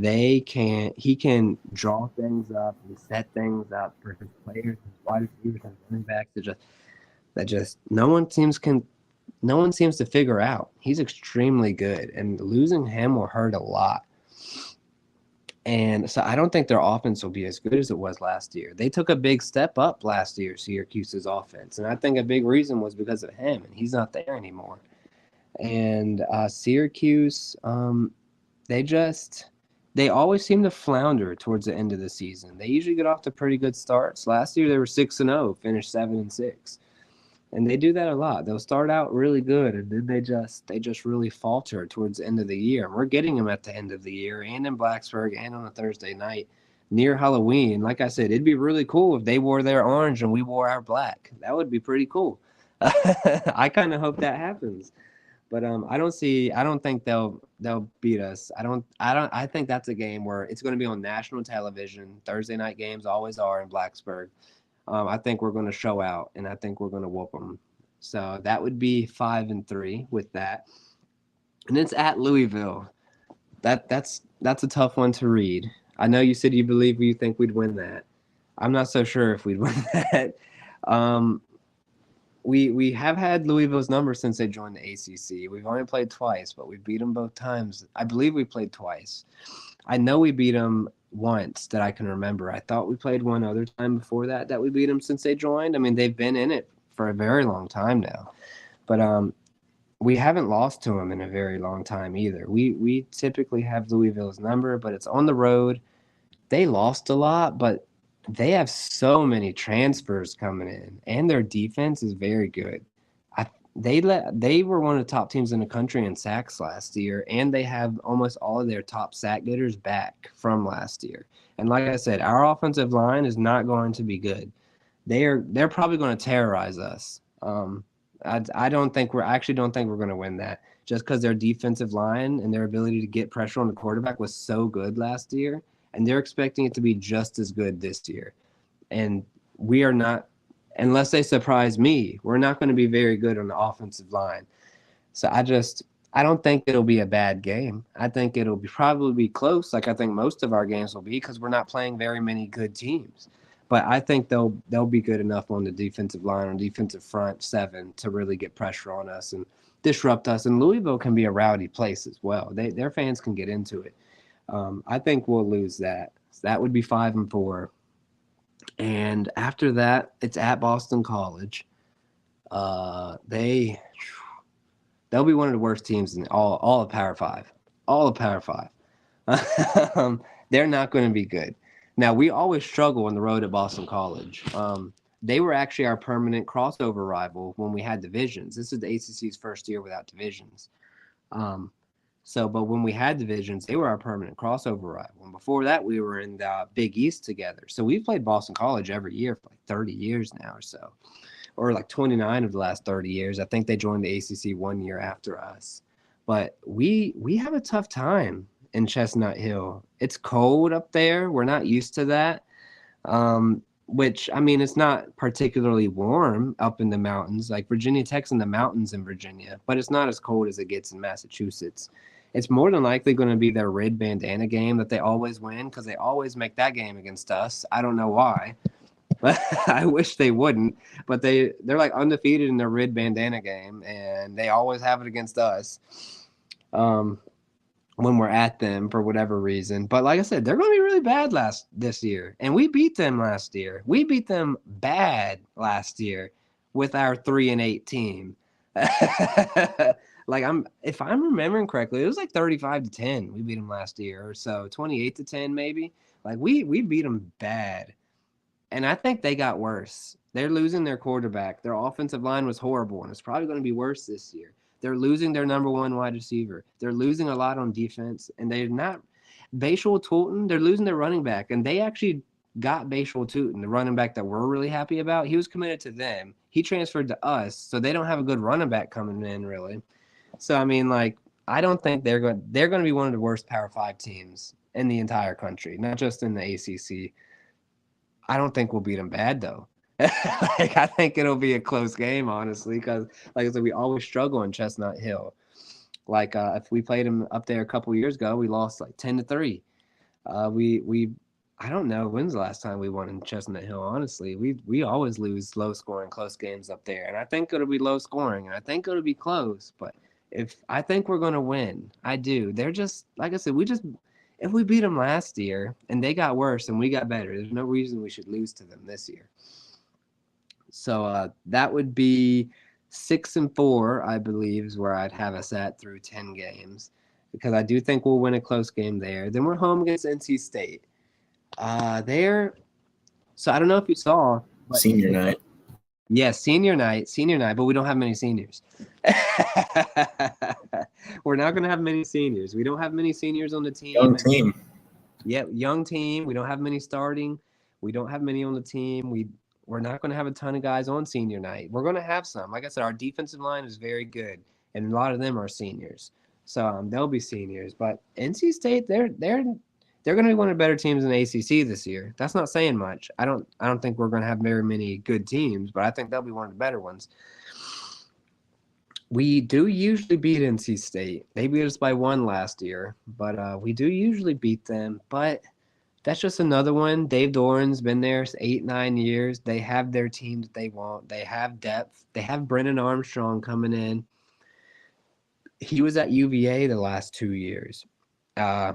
He can draw things up and set things up for his players, his wide receivers, and running backs that just no one seems to figure out. He's extremely good, and losing him will hurt a lot. And so I don't think their offense will be as good as it was last year. They took a big step up last year, Syracuse's offense, and I think a big reason was because of him, and he's not there anymore. And Syracuse, they always seem to flounder towards the end of the season. They usually get off to pretty good starts. Last year they were 6-0, finished 7-6. And they do that a lot. They'll start out really good, and then they just really falter towards the end of the year. And we're getting them at the end of the year, and in Blacksburg, and on a Thursday night near Halloween. Like I said, it'd be really cool if they wore their orange and we wore our black. That would be pretty cool. I kind of hope that happens. But I don't think they'll beat us. I think that's a game where it's going to be on national television. Thursday night games always are in Blacksburg. I think we're going to show out, and I think we're going to whoop them. So that would be 5-3 with that. And it's at Louisville. That's a tough one to read. I know you said you think we'd win that. I'm not so sure if we'd win that. We have had Louisville's number since they joined the ACC. We've only played twice, but we beat them both times. I believe we played twice. I know we beat them once that I can remember. I thought we played one other time before that we beat them since they joined. I mean, they've been in it for a very long time now. But we haven't lost to them in a very long time either. We typically have Louisville's number, but it's on the road. They lost a lot, but they have so many transfers coming in, and their defense is very good. They were one of the top teams in the country in sacks last year, and they have almost all of their top sack getters back from last year. And like I said, our offensive line is not going to be good. They're probably going to terrorize us. I don't think we're going to win that, just because their defensive line and their ability to get pressure on the quarterback was so good last year, and they're expecting it to be just as good this year. And we are not. Unless they surprise me, we're not going to be very good on the offensive line. So I don't think it'll be a bad game. I think it'll probably be close, like I think most of our games will be, because we're not playing very many good teams. But I think they'll be good enough on the defensive line, on defensive front seven, to really get pressure on us. And disrupt us. And Louisville can be a rowdy place as well. Their fans can get into it. I think we'll lose that. So that would be 5-4. And after that, it's at Boston College. They'll be one of the worst teams in all of Power 5. All of Power 5. They're not going to be good. Now, we always struggle on the road at Boston College. They were actually our permanent crossover rival when we had divisions. This is the ACC's first year without divisions. But when we had divisions, they were our permanent crossover rival. And before that, we were in the Big East together. So we've played Boston College every year for like 30 years now or so, or like 29 of the last 30 years. I think they joined the ACC 1 year after us. But we have a tough time in Chestnut Hill. It's cold up there. We're not used to that. Which, I mean, it's not particularly warm up in the mountains. Like Virginia Tech's in the mountains in Virginia, but it's not as cold as it gets in Massachusetts. It's more than likely going to be their red bandana game that they always win, because they always make that game against us. I don't know why. I wish they wouldn't, but they're like undefeated in their red bandana game, and they always have it against us when we're at them for whatever reason. But like I said, they're going to be really bad this year, and we beat them last year. We beat them bad last year with our 3-8 team. If I'm remembering correctly, it was like 35-10. We beat them last year, or so 28-10 maybe. Like we beat them bad. And I think they got worse. They're losing their quarterback. Their offensive line was horrible, and it's probably going to be worse this year. They're losing their number one wide receiver. They're losing a lot on defense, and they're not – Bashal Toolton, they're losing their running back, and they actually got Bashal Toolton, the running back that we're really happy about. He was committed to them. He transferred to us, so they don't have a good running back coming in really. So, I mean, like, I don't think they're going to be one of the worst Power 5 teams in the entire country, not just in the ACC. I don't think we'll beat them bad, though. I think it'll be a close game, honestly, because, like I said, we always struggle in Chestnut Hill. If we played them up there a couple years ago, we lost like 10-3. I don't know when's the last time we won in Chestnut Hill. Honestly, we always lose low scoring, close games up there, and I think it'll be low scoring, and I think it'll be close. But I think we're gonna win, I do. They're just, like I said, if we beat them last year and they got worse and we got better, there's no reason we should lose to them this year. So that would be 6-4, I believe, is where I'd have us at through 10 games, because I do think we'll win a close game there. Then we're home against NC State. So I don't know if you saw. Senior night. Yeah, senior night, but we don't have many seniors. We're not going to have many seniors. We don't have many seniors on the team. Young team. Yeah, young team. We don't have many starting. We don't have many on the team. We're not going to have a ton of guys on senior night. We're going to have some. Like I said, our defensive line is very good, and a lot of them are seniors. So they'll be seniors. But NC State, they're going to be one of the better teams in the ACC this year. That's not saying much. I don't think we're going to have very many good teams, but I think they'll be one of the better ones. We do usually beat NC State. They beat us by 1 last year, but we do usually beat them. But that's just another one. Dave Doran's been there 8-9 years. They have their team that they want. They have depth. They have Brennan Armstrong coming in. He was at UVA the last 2 years.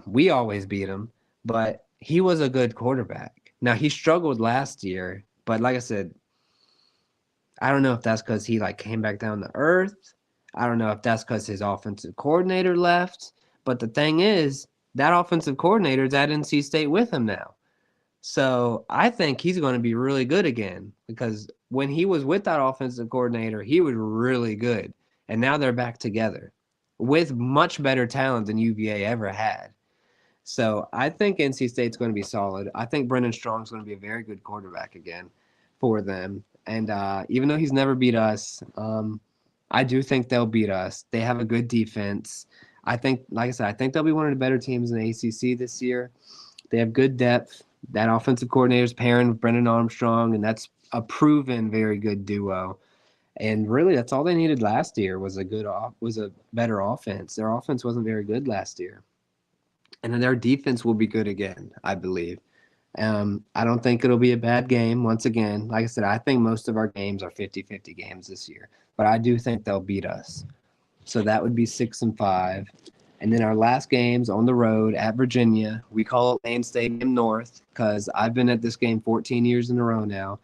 We always beat him, but he was a good quarterback. Now, he struggled last year, but like I said, I don't know if that's because he came back down to earth. I don't know if that's because his offensive coordinator left. But the thing is, that offensive coordinator is at NC State with him now. So I think he's going to be really good again, because when he was with that offensive coordinator, he was really good. And now they're back together with much better talent than UVA ever had. So I think NC State's going to be solid. I think Brennan Strong's going to be a very good quarterback again for them. And even though he's never beat us, I do think they'll beat us. They have a good defense. I think, like I said, I think they'll be one of the better teams in the ACC this year. They have good depth. That offensive coordinator is pairing with Brennan Armstrong, and that's a proven very good duo. And really, that's all they needed last year was a better offense. Their offense wasn't very good last year. And then their defense will be good again, I believe. I don't think it'll be a bad game. Once again, like I said, I think most of our games are 50-50 games this year. But I do think they'll beat us. So that would be 6-5. And then our last game's on the road at Virginia. We call it Lane Stadium North because I've been at this game 14 years in a row now.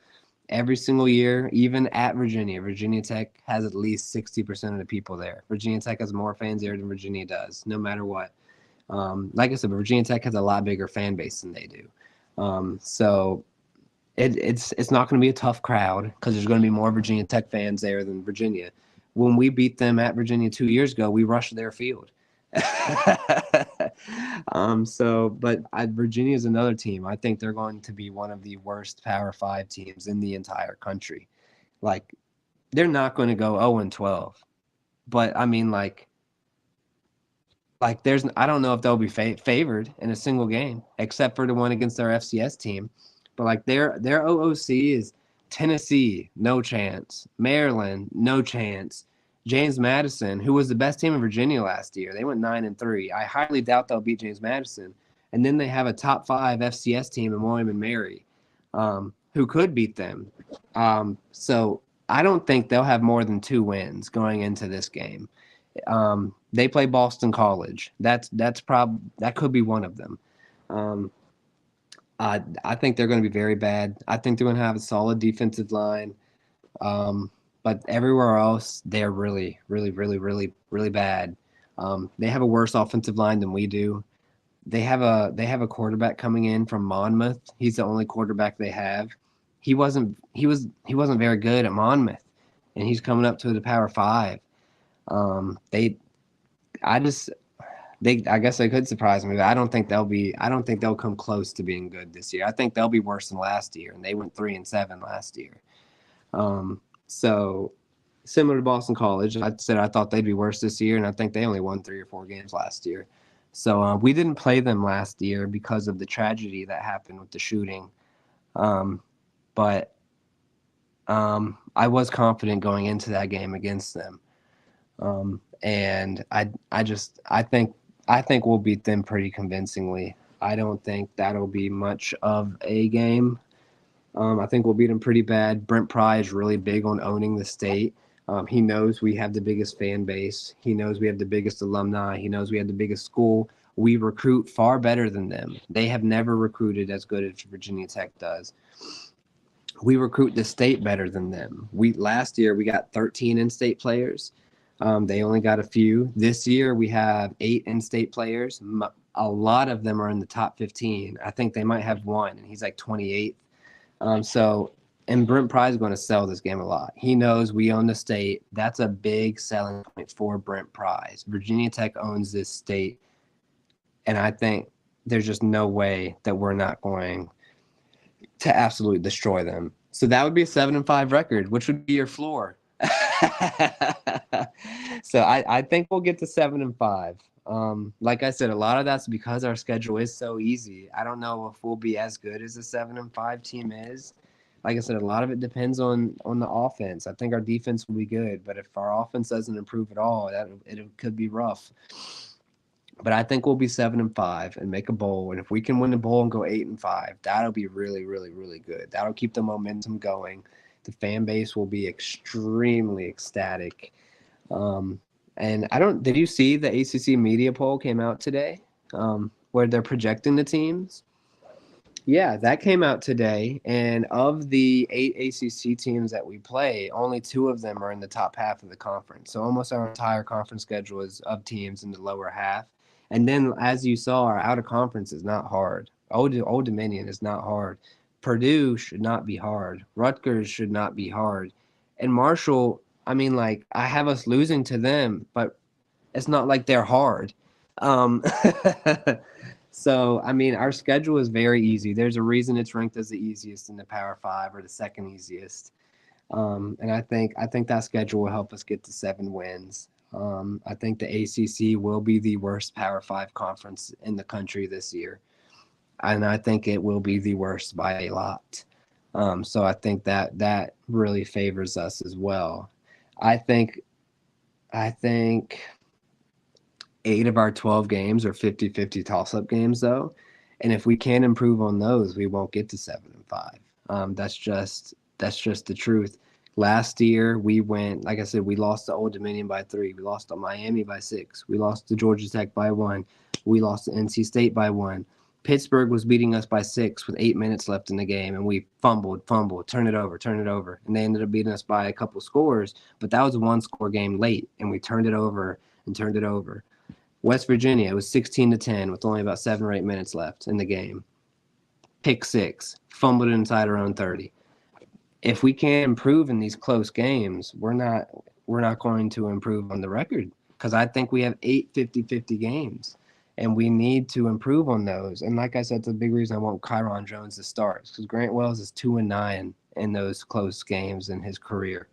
Every single year, even at Virginia, Virginia Tech has at least 60% of the people there. Virginia Tech has more fans there than Virginia does, no matter what. Like I said, Virginia Tech has a lot bigger fan base than they do. So it's not going to be a tough crowd because there's going to be more Virginia Tech fans there than Virginia. When we beat them at Virginia 2 years ago, we rushed their field. But Virginia is another team. I think they're going to be one of the worst Power 5 teams in the entire country. Like, they're not going to go 0-12. But, I mean, like I don't know if they'll be favored in a single game, except for the one against their FCS team. But, like, their OOC is Tennessee, no chance. Maryland, no chance. James Madison, who was the best team in Virginia last year, they went 9-3. I highly doubt they'll beat James Madison. And then they have a top 5 FCS team in William and Mary, who could beat them. So I don't think they'll have more than 2 wins going into this game. They play Boston College. That could be one of them. I think they're going to be very bad. I think they're going to have a solid defensive line. But everywhere else, they're really, really, really, really, really bad. They have a worse offensive line than we do. They have a quarterback coming in from Monmouth. He's the only quarterback they have. He wasn't very good at Monmouth, and he's coming up to the Power 5. I guess they could surprise me, but I don't think they'll come close to being good this year. I think they'll be worse than last year, and they went 3-7 last year. So similar to Boston College, I said I thought they'd be worse this year, and I think they only won 3 or 4 games last year. So we didn't play them last year because of the tragedy that happened with the shooting. But I was confident going into that game against them. And I think we'll beat them pretty convincingly. I don't think that'll be much of a game. I think we'll beat them pretty bad. Brent Pry is really big on owning the state. He knows we have the biggest fan base. He knows we have the biggest alumni. He knows we have the biggest school. We recruit far better than them. They have never recruited as good as Virginia Tech does. We recruit the state better than them. Last year we got 13 in-state players. They only got a few. This year we have 8 in-state players. A lot of them are in the top 15. I think they might have one, and he's like 28th. And Brent Pry is going to sell this game a lot. He knows we own the state. That's a big selling point for Brent Pry. Virginia Tech owns this state, and I think there's just no way that we're not going to absolutely destroy them. So that would be a 7-5 record, which would be your floor. So I think we'll get to 7-5. Like I said, a lot of that's because our schedule is so easy. I don't know if we'll be as good as a 7-5 team is. Like I said, a lot of it depends on the offense. I think our defense will be good, but if our offense doesn't improve at all, it could be rough. But I think we'll be 7-5 and make a bowl. And if we can win the bowl and go 8-5, that'll be really, really, really good. That'll keep the momentum going. The fan base will be extremely ecstatic. And did you see the ACC media poll came out today where they're projecting the teams? Yeah, that came out today. And of the 8 ACC teams that we play, only 2 of them are in the top half of the conference. So almost our entire conference schedule is of teams in the lower half. And then, as you saw, our out-of-conference is not hard. Old Dominion is not hard. Purdue should not be hard. Rutgers should not be hard. And Marshall, I mean, like, I have us losing to them, but it's not like they're hard. So, I mean, our schedule is very easy. There's a reason it's ranked as the easiest in the Power 5 or the second easiest. And I think that schedule will help us get to 7 wins. I think the ACC will be the worst Power 5 conference in the country this year. And I think it will be the worst by a lot. So I think that really favors us as well. I think 8 of our 12 games are 50-50 toss-up games, though. And if we can't improve on those, we won't get to 7-5. That's just the truth. Last year, we went, like I said, we lost to Old Dominion by 3. We lost to Miami by 6. We lost to Georgia Tech by 1. We lost to NC State by 1. Pittsburgh was beating us by 6 with 8 minutes left in the game, and we fumbled, turn it over. And they ended up beating us by a couple scores, but that was a one-score game late, and we turned it over. West Virginia, it was 16-10 with only about 7 or 8 minutes left in the game. Pick 6, fumbled inside our own 30. If we can't improve in these close games, we're not going to improve on the record, because I think we have 8 50-50 games, and we need to improve on those. And like I said, it's a big reason I want Kyron Jones to start, because Grant Wells is 2-9 in those close games in his career.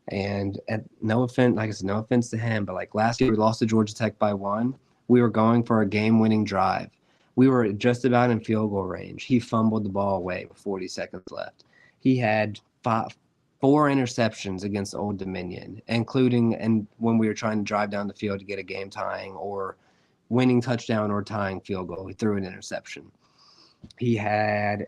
And no offense to him, but like last year we lost to Georgia Tech by 1. We were going for a game-winning drive. We were just about in field goal range. He fumbled the ball away with 40 seconds left. He had 4 interceptions against Old Dominion, including and when we were trying to drive down the field to get a game tying or winning touchdown or tying field goal. He threw an interception. Against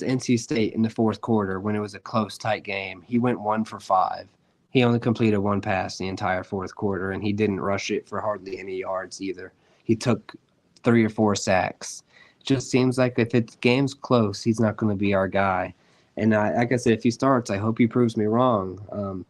NC State in the fourth quarter, when it was a close, tight game, he went 1 for 5. He only completed 1 pass the entire fourth quarter, and he didn't rush it for hardly any yards either. He took 3 or 4 sacks. Just seems like if it's game's close, he's not going to be our guy. And like I said, if he starts, I hope he proves me wrong.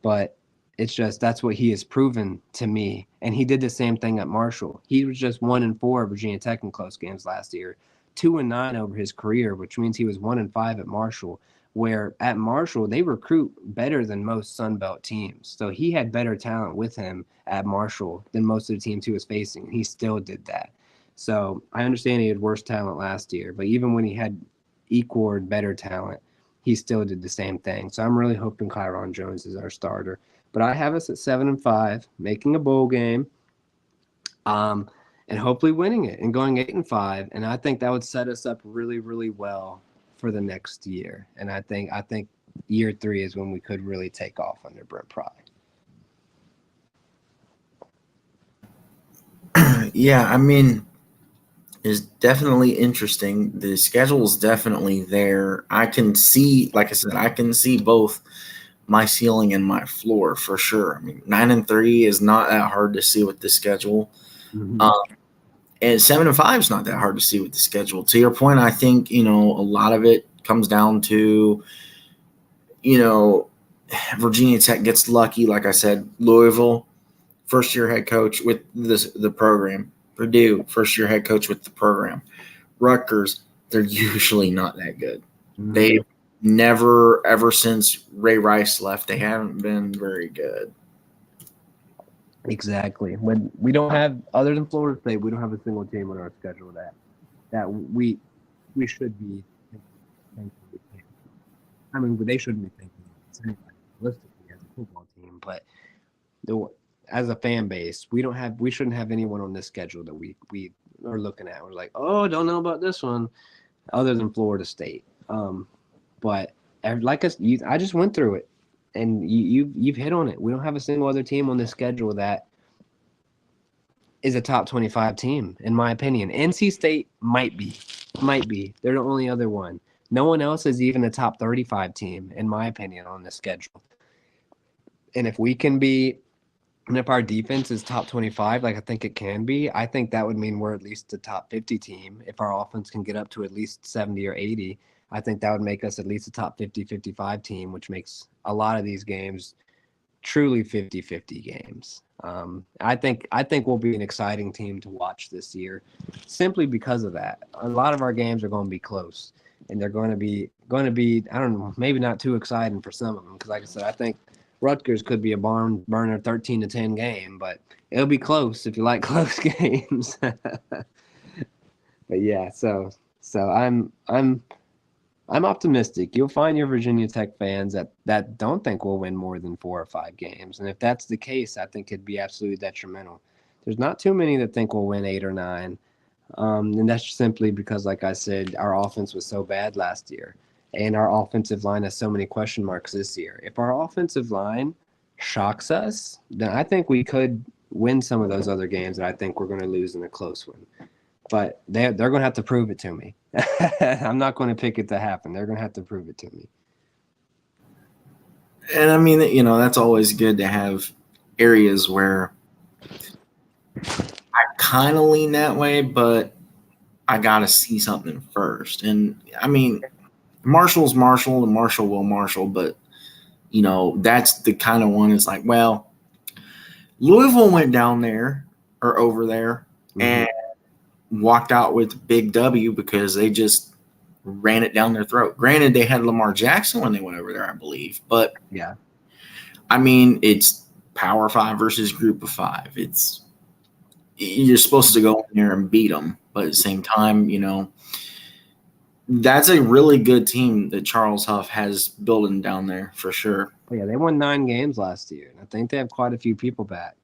But it's just that's what he has proven to me. And he did the same thing at Marshall. He was just 1-4 at Virginia Tech in close games last year, 2-9 over his career, which means he was 1-5 at Marshall. Where at Marshall they recruit better than most Sun Belt teams, so he had better talent with him at Marshall than most of the teams he was facing. And he still did that. So I understand he had worse talent last year, but even when he had equal or better talent, he still did the same thing. So I'm really hoping Kyron Jones is our starter. But I have us at 7-5, making a bowl game, and hopefully winning it and going 8-5. And I think that would set us up really, really well for the next year. And I think year 3 is when we could really take off under Brent Pry. Yeah, I mean, it's definitely interesting. The schedule is definitely there. I can see, like I said, I can see both my ceiling and my floor for sure. I mean, 9-3 is not that hard to see with the schedule. Mm-hmm. And 7-5 is not that hard to see with the schedule. To your point, I think, a lot of it comes down to, Virginia Tech gets lucky. Like I said, Louisville, first-year head coach with the program. Purdue, first-year head coach with the program. Rutgers, they're usually not that good. Mm-hmm. They've never, ever since Ray Rice left, they haven't been very good. Exactly. When we don't have, other than Florida State, we don't have a single team on our schedule that we should be thinking. I mean, they shouldn't be thinking it's anybody realistically as a football team, but as a fan base, we shouldn't have anyone on this schedule that we are looking at. We're like, oh, don't know about this one, other than Florida State. But like I just went through it. And you've hit on it. We don't have a single other team on this schedule that is a top 25 team, in my opinion. NC State might be. They're the only other one. No one else is even a top 35 team, in my opinion, on this schedule. And if our defense is top 25, like I think it can be, I think that would mean we're at least a top 50 team. If our offense can get up to at least 70 or 80, I think that would make us at least a top 50, 55 team, which makes a lot of these games truly 50-50 games. I think we'll be an exciting team to watch this year simply because of that. A lot of our games are going to be close, and they're going to be I don't know, maybe not too exciting for some of them, because like I said, I think Rutgers could be a barn burner 13-10 game, but it'll be close if you like close games. But yeah, so I'm optimistic. You'll find your Virginia Tech fans that don't think we'll win more than 4 or 5 games. And if that's the case, I think it'd be absolutely detrimental. There's not too many that think we'll win 8 or 9. And that's simply because, like I said, our offense was so bad last year. And our offensive line has so many question marks this year. If our offensive line shocks us, then I think we could win some of those other games that I think we're going to lose in a close one. But they're going to have to prove it to me. I'm not going to pick it to happen. They're going to have to prove it to me. And I mean, you know, that's always good to have areas where I kind of lean that way, but I got to see something first. And I mean, Marshall's Marshall and Marshall will Marshall, but you know, that's the kind of one is like, well, Louisville went down there or over there and walked out with big W because they just ran it down their throat. Granted, they had Lamar Jackson when they went over there, I believe, but Yeah. I mean, it's Power Five versus Group of Five. You're supposed to go in there and beat them, but at the same time, you know, that's a really good team that Charles Huff has building down there for sure. Yeah, they won 9 games last year, and I think they have quite a few people back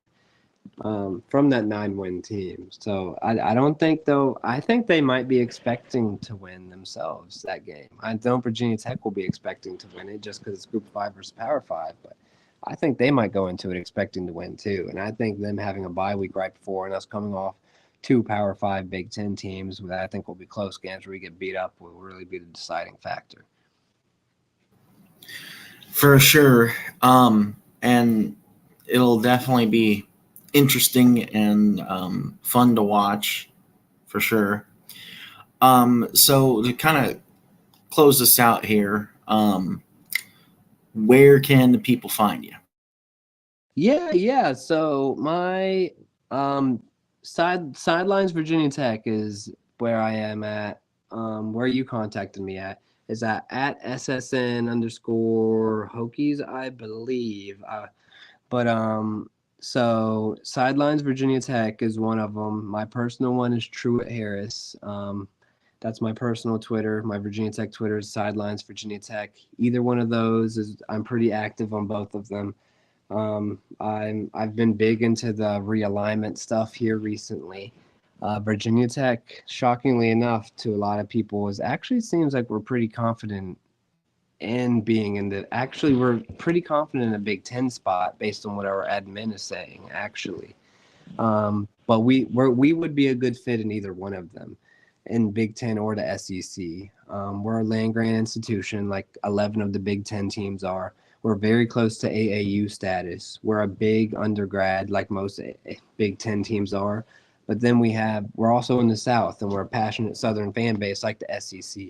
from that 9-win team. So I don't think, though, I think they might be expecting to win themselves that game. I don't Virginia Tech will be expecting to win it just because it's Group of 5 versus Power 5, but I think they might go into it expecting to win too. And I think them having a bye week right before and us coming off 2 Power 5 Big Ten teams that I think will be close games where we get beat up will really be the deciding factor. For sure. And it'll definitely be interesting and fun to watch for sure. So to kind of close this out here, where can the people find you? Yeah. So my sidelines Virginia Tech is where I am at. Where you contacted me at is at SSN_HOKIES, I believe. So sidelines Virginia Tech is one of them. My personal one is Truett Harris. That's my personal Twitter. My Virginia Tech Twitter is sidelines Virginia Tech. Either one of those I'm pretty active on both of them. I've been big into the realignment stuff here recently. Virginia Tech, shockingly enough, to a lot of people, actually seems like we're pretty confident in being in the. Actually, we're pretty confident in a Big Ten spot based on what our admin is saying. Actually, but we would be a good fit in either one of them, in Big Ten or the SEC. We're a land grant institution, like 11 of the Big Ten teams are. We're very close to AAU status. We're a big undergrad, like most Big Ten teams are. But then we're also in the South, and we're a passionate Southern fan base like the SEC.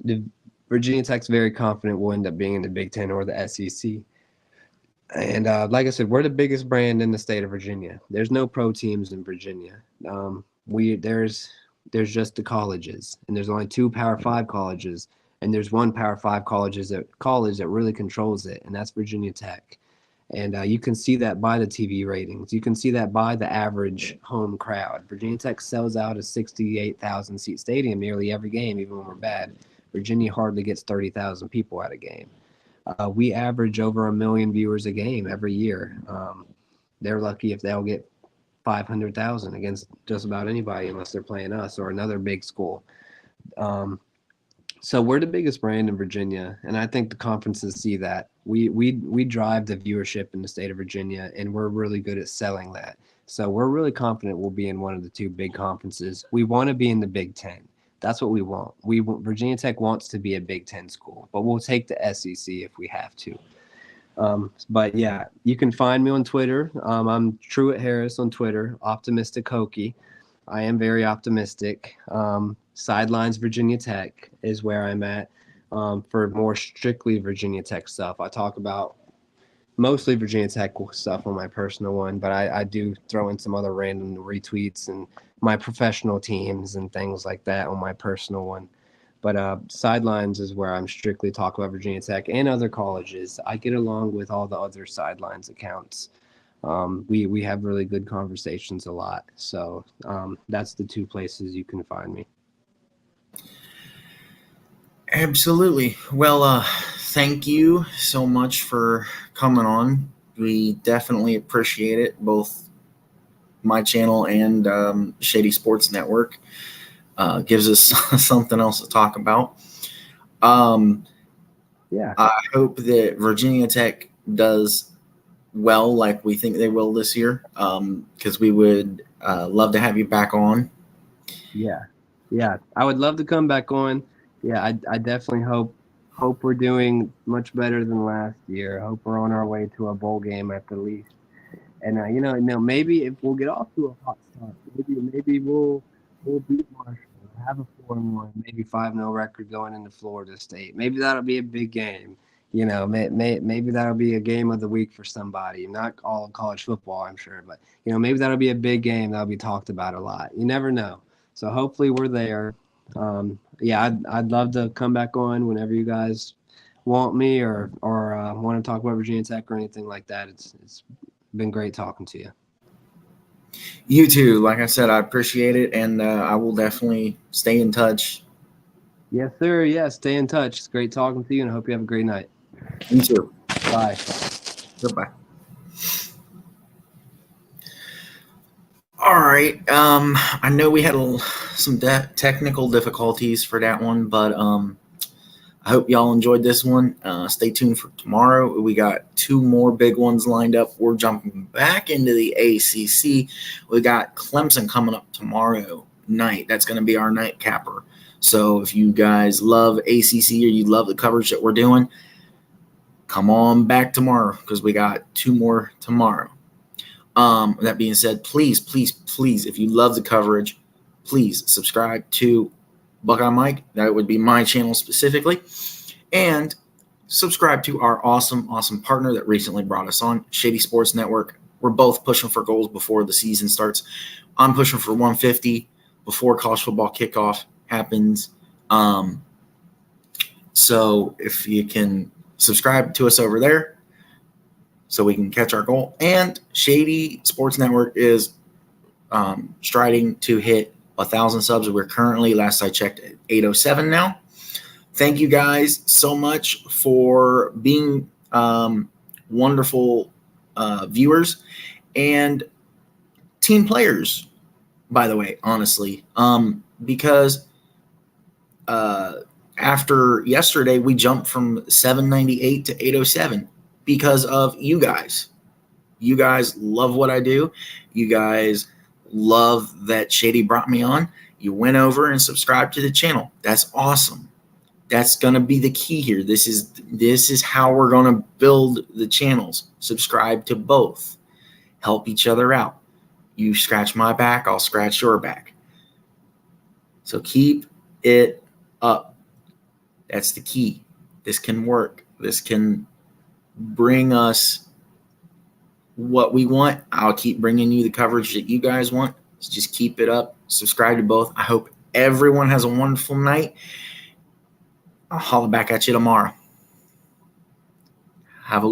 The Virginia Tech's very confident we'll end up being in the Big Ten or the SEC. And like I said, we're the biggest brand in the state of Virginia. There's no pro teams in Virginia. There's just the colleges, and there's only 2 Power 5 colleges, and there's one Power 5 college that really controls it, and that's Virginia Tech. And you can see that by the TV ratings. You can see that by the average home crowd. Virginia Tech sells out a 68,000 seat stadium nearly every game, even when we're bad. Virginia hardly gets 30,000 people at a game. We average over 1 million viewers a game every year. They're lucky if they'll get 500,000 against just about anybody unless they're playing us or another big school. So we're the biggest brand in Virginia, and I think the conferences see that. We drive the viewership in the state of Virginia, and we're really good at selling that. So we're really confident we'll be in one of the 2 big conferences. We want to be in the Big Ten. That's what we want. Virginia Tech wants to be a Big Ten school, but we'll take the SEC if we have to. But yeah, you can find me on Twitter. I'm Truett Harris on Twitter, Optimistic Hokie. I am very optimistic. Sidelines Virginia Tech is where I'm at for more strictly Virginia Tech stuff. I talk about mostly Virginia Tech stuff on my personal one, but I do throw in some other random retweets and my professional teams and things like that on my personal one. But sidelines is where I'm strictly talking about Virginia Tech and other colleges. I get along with all the other sidelines accounts. We have really good conversations a lot. So that's the 2 places you can find me. Absolutely. Well, thank you so much for coming on. We definitely appreciate it, both my channel and Shady Sports Network. Gives us something else to talk about. Yeah. I hope that Virginia Tech does well like we think they will this year, because we would love to have you back on. Yeah. I would love to come back on. Yeah, I definitely hope Hope we're doing much better than last year. Hope we're on our way to a bowl game at the least. And maybe if we'll get off to a hot start, maybe we'll beat Marshall, have a 4-1, maybe 5-0 record going into Florida State. Maybe that'll be a big game. Maybe that'll be a game of the week for somebody. Not all of college football, I'm sure, but maybe that'll be a big game that'll be talked about a lot. You never know. So hopefully we're there. I'd love to come back on whenever you guys want me or want to talk about Virginia Tech or anything like that. It's been great talking to you. You too. Like I said, I appreciate it, and I will definitely stay in touch. Yes, sir. Yeah, stay in touch. It's great talking to you, and I hope you have a great night. You too. Bye. Goodbye. All right. I know we had some technical difficulties for that one, but I hope y'all enjoyed this one. Stay tuned for tomorrow. We got 2 more big ones lined up. We're jumping back into the ACC. We got Clemson coming up tomorrow night. That's going to be our night capper. So if you guys love ACC or you love the coverage that we're doing, come on back tomorrow because we got 2 more tomorrow. That being said, please, if you love the coverage, please subscribe to Buckeye Mike. That would be my channel specifically. And subscribe to our awesome partner that recently brought us on, Shady Sports Network. We're both pushing for goals before the season starts. I'm pushing for 150 before college football kickoff happens. So if you can subscribe to us over there so we can catch our goal. And Shady Sports Network is striding to hit 1,000 subs. We're currently, last I checked, at 807 now. Thank you guys so much for being wonderful viewers and team players, by the way, honestly, because after yesterday, we jumped from 798 to 807 because of you guys. You guys love what I do. You guys love that Shady brought me on. You went over and subscribed to the channel. That's awesome. That's going to be the key here. This is how we're going to build the channels. Subscribe to both. Help each other out. You scratch my back, I'll scratch your back. So keep it up. That's the key. This can work. This can bring us what we want. I'll keep bringing you the coverage that you guys want. So just keep it up. Subscribe to both. I hope everyone has a wonderful night. I'll holler back at you tomorrow. Have a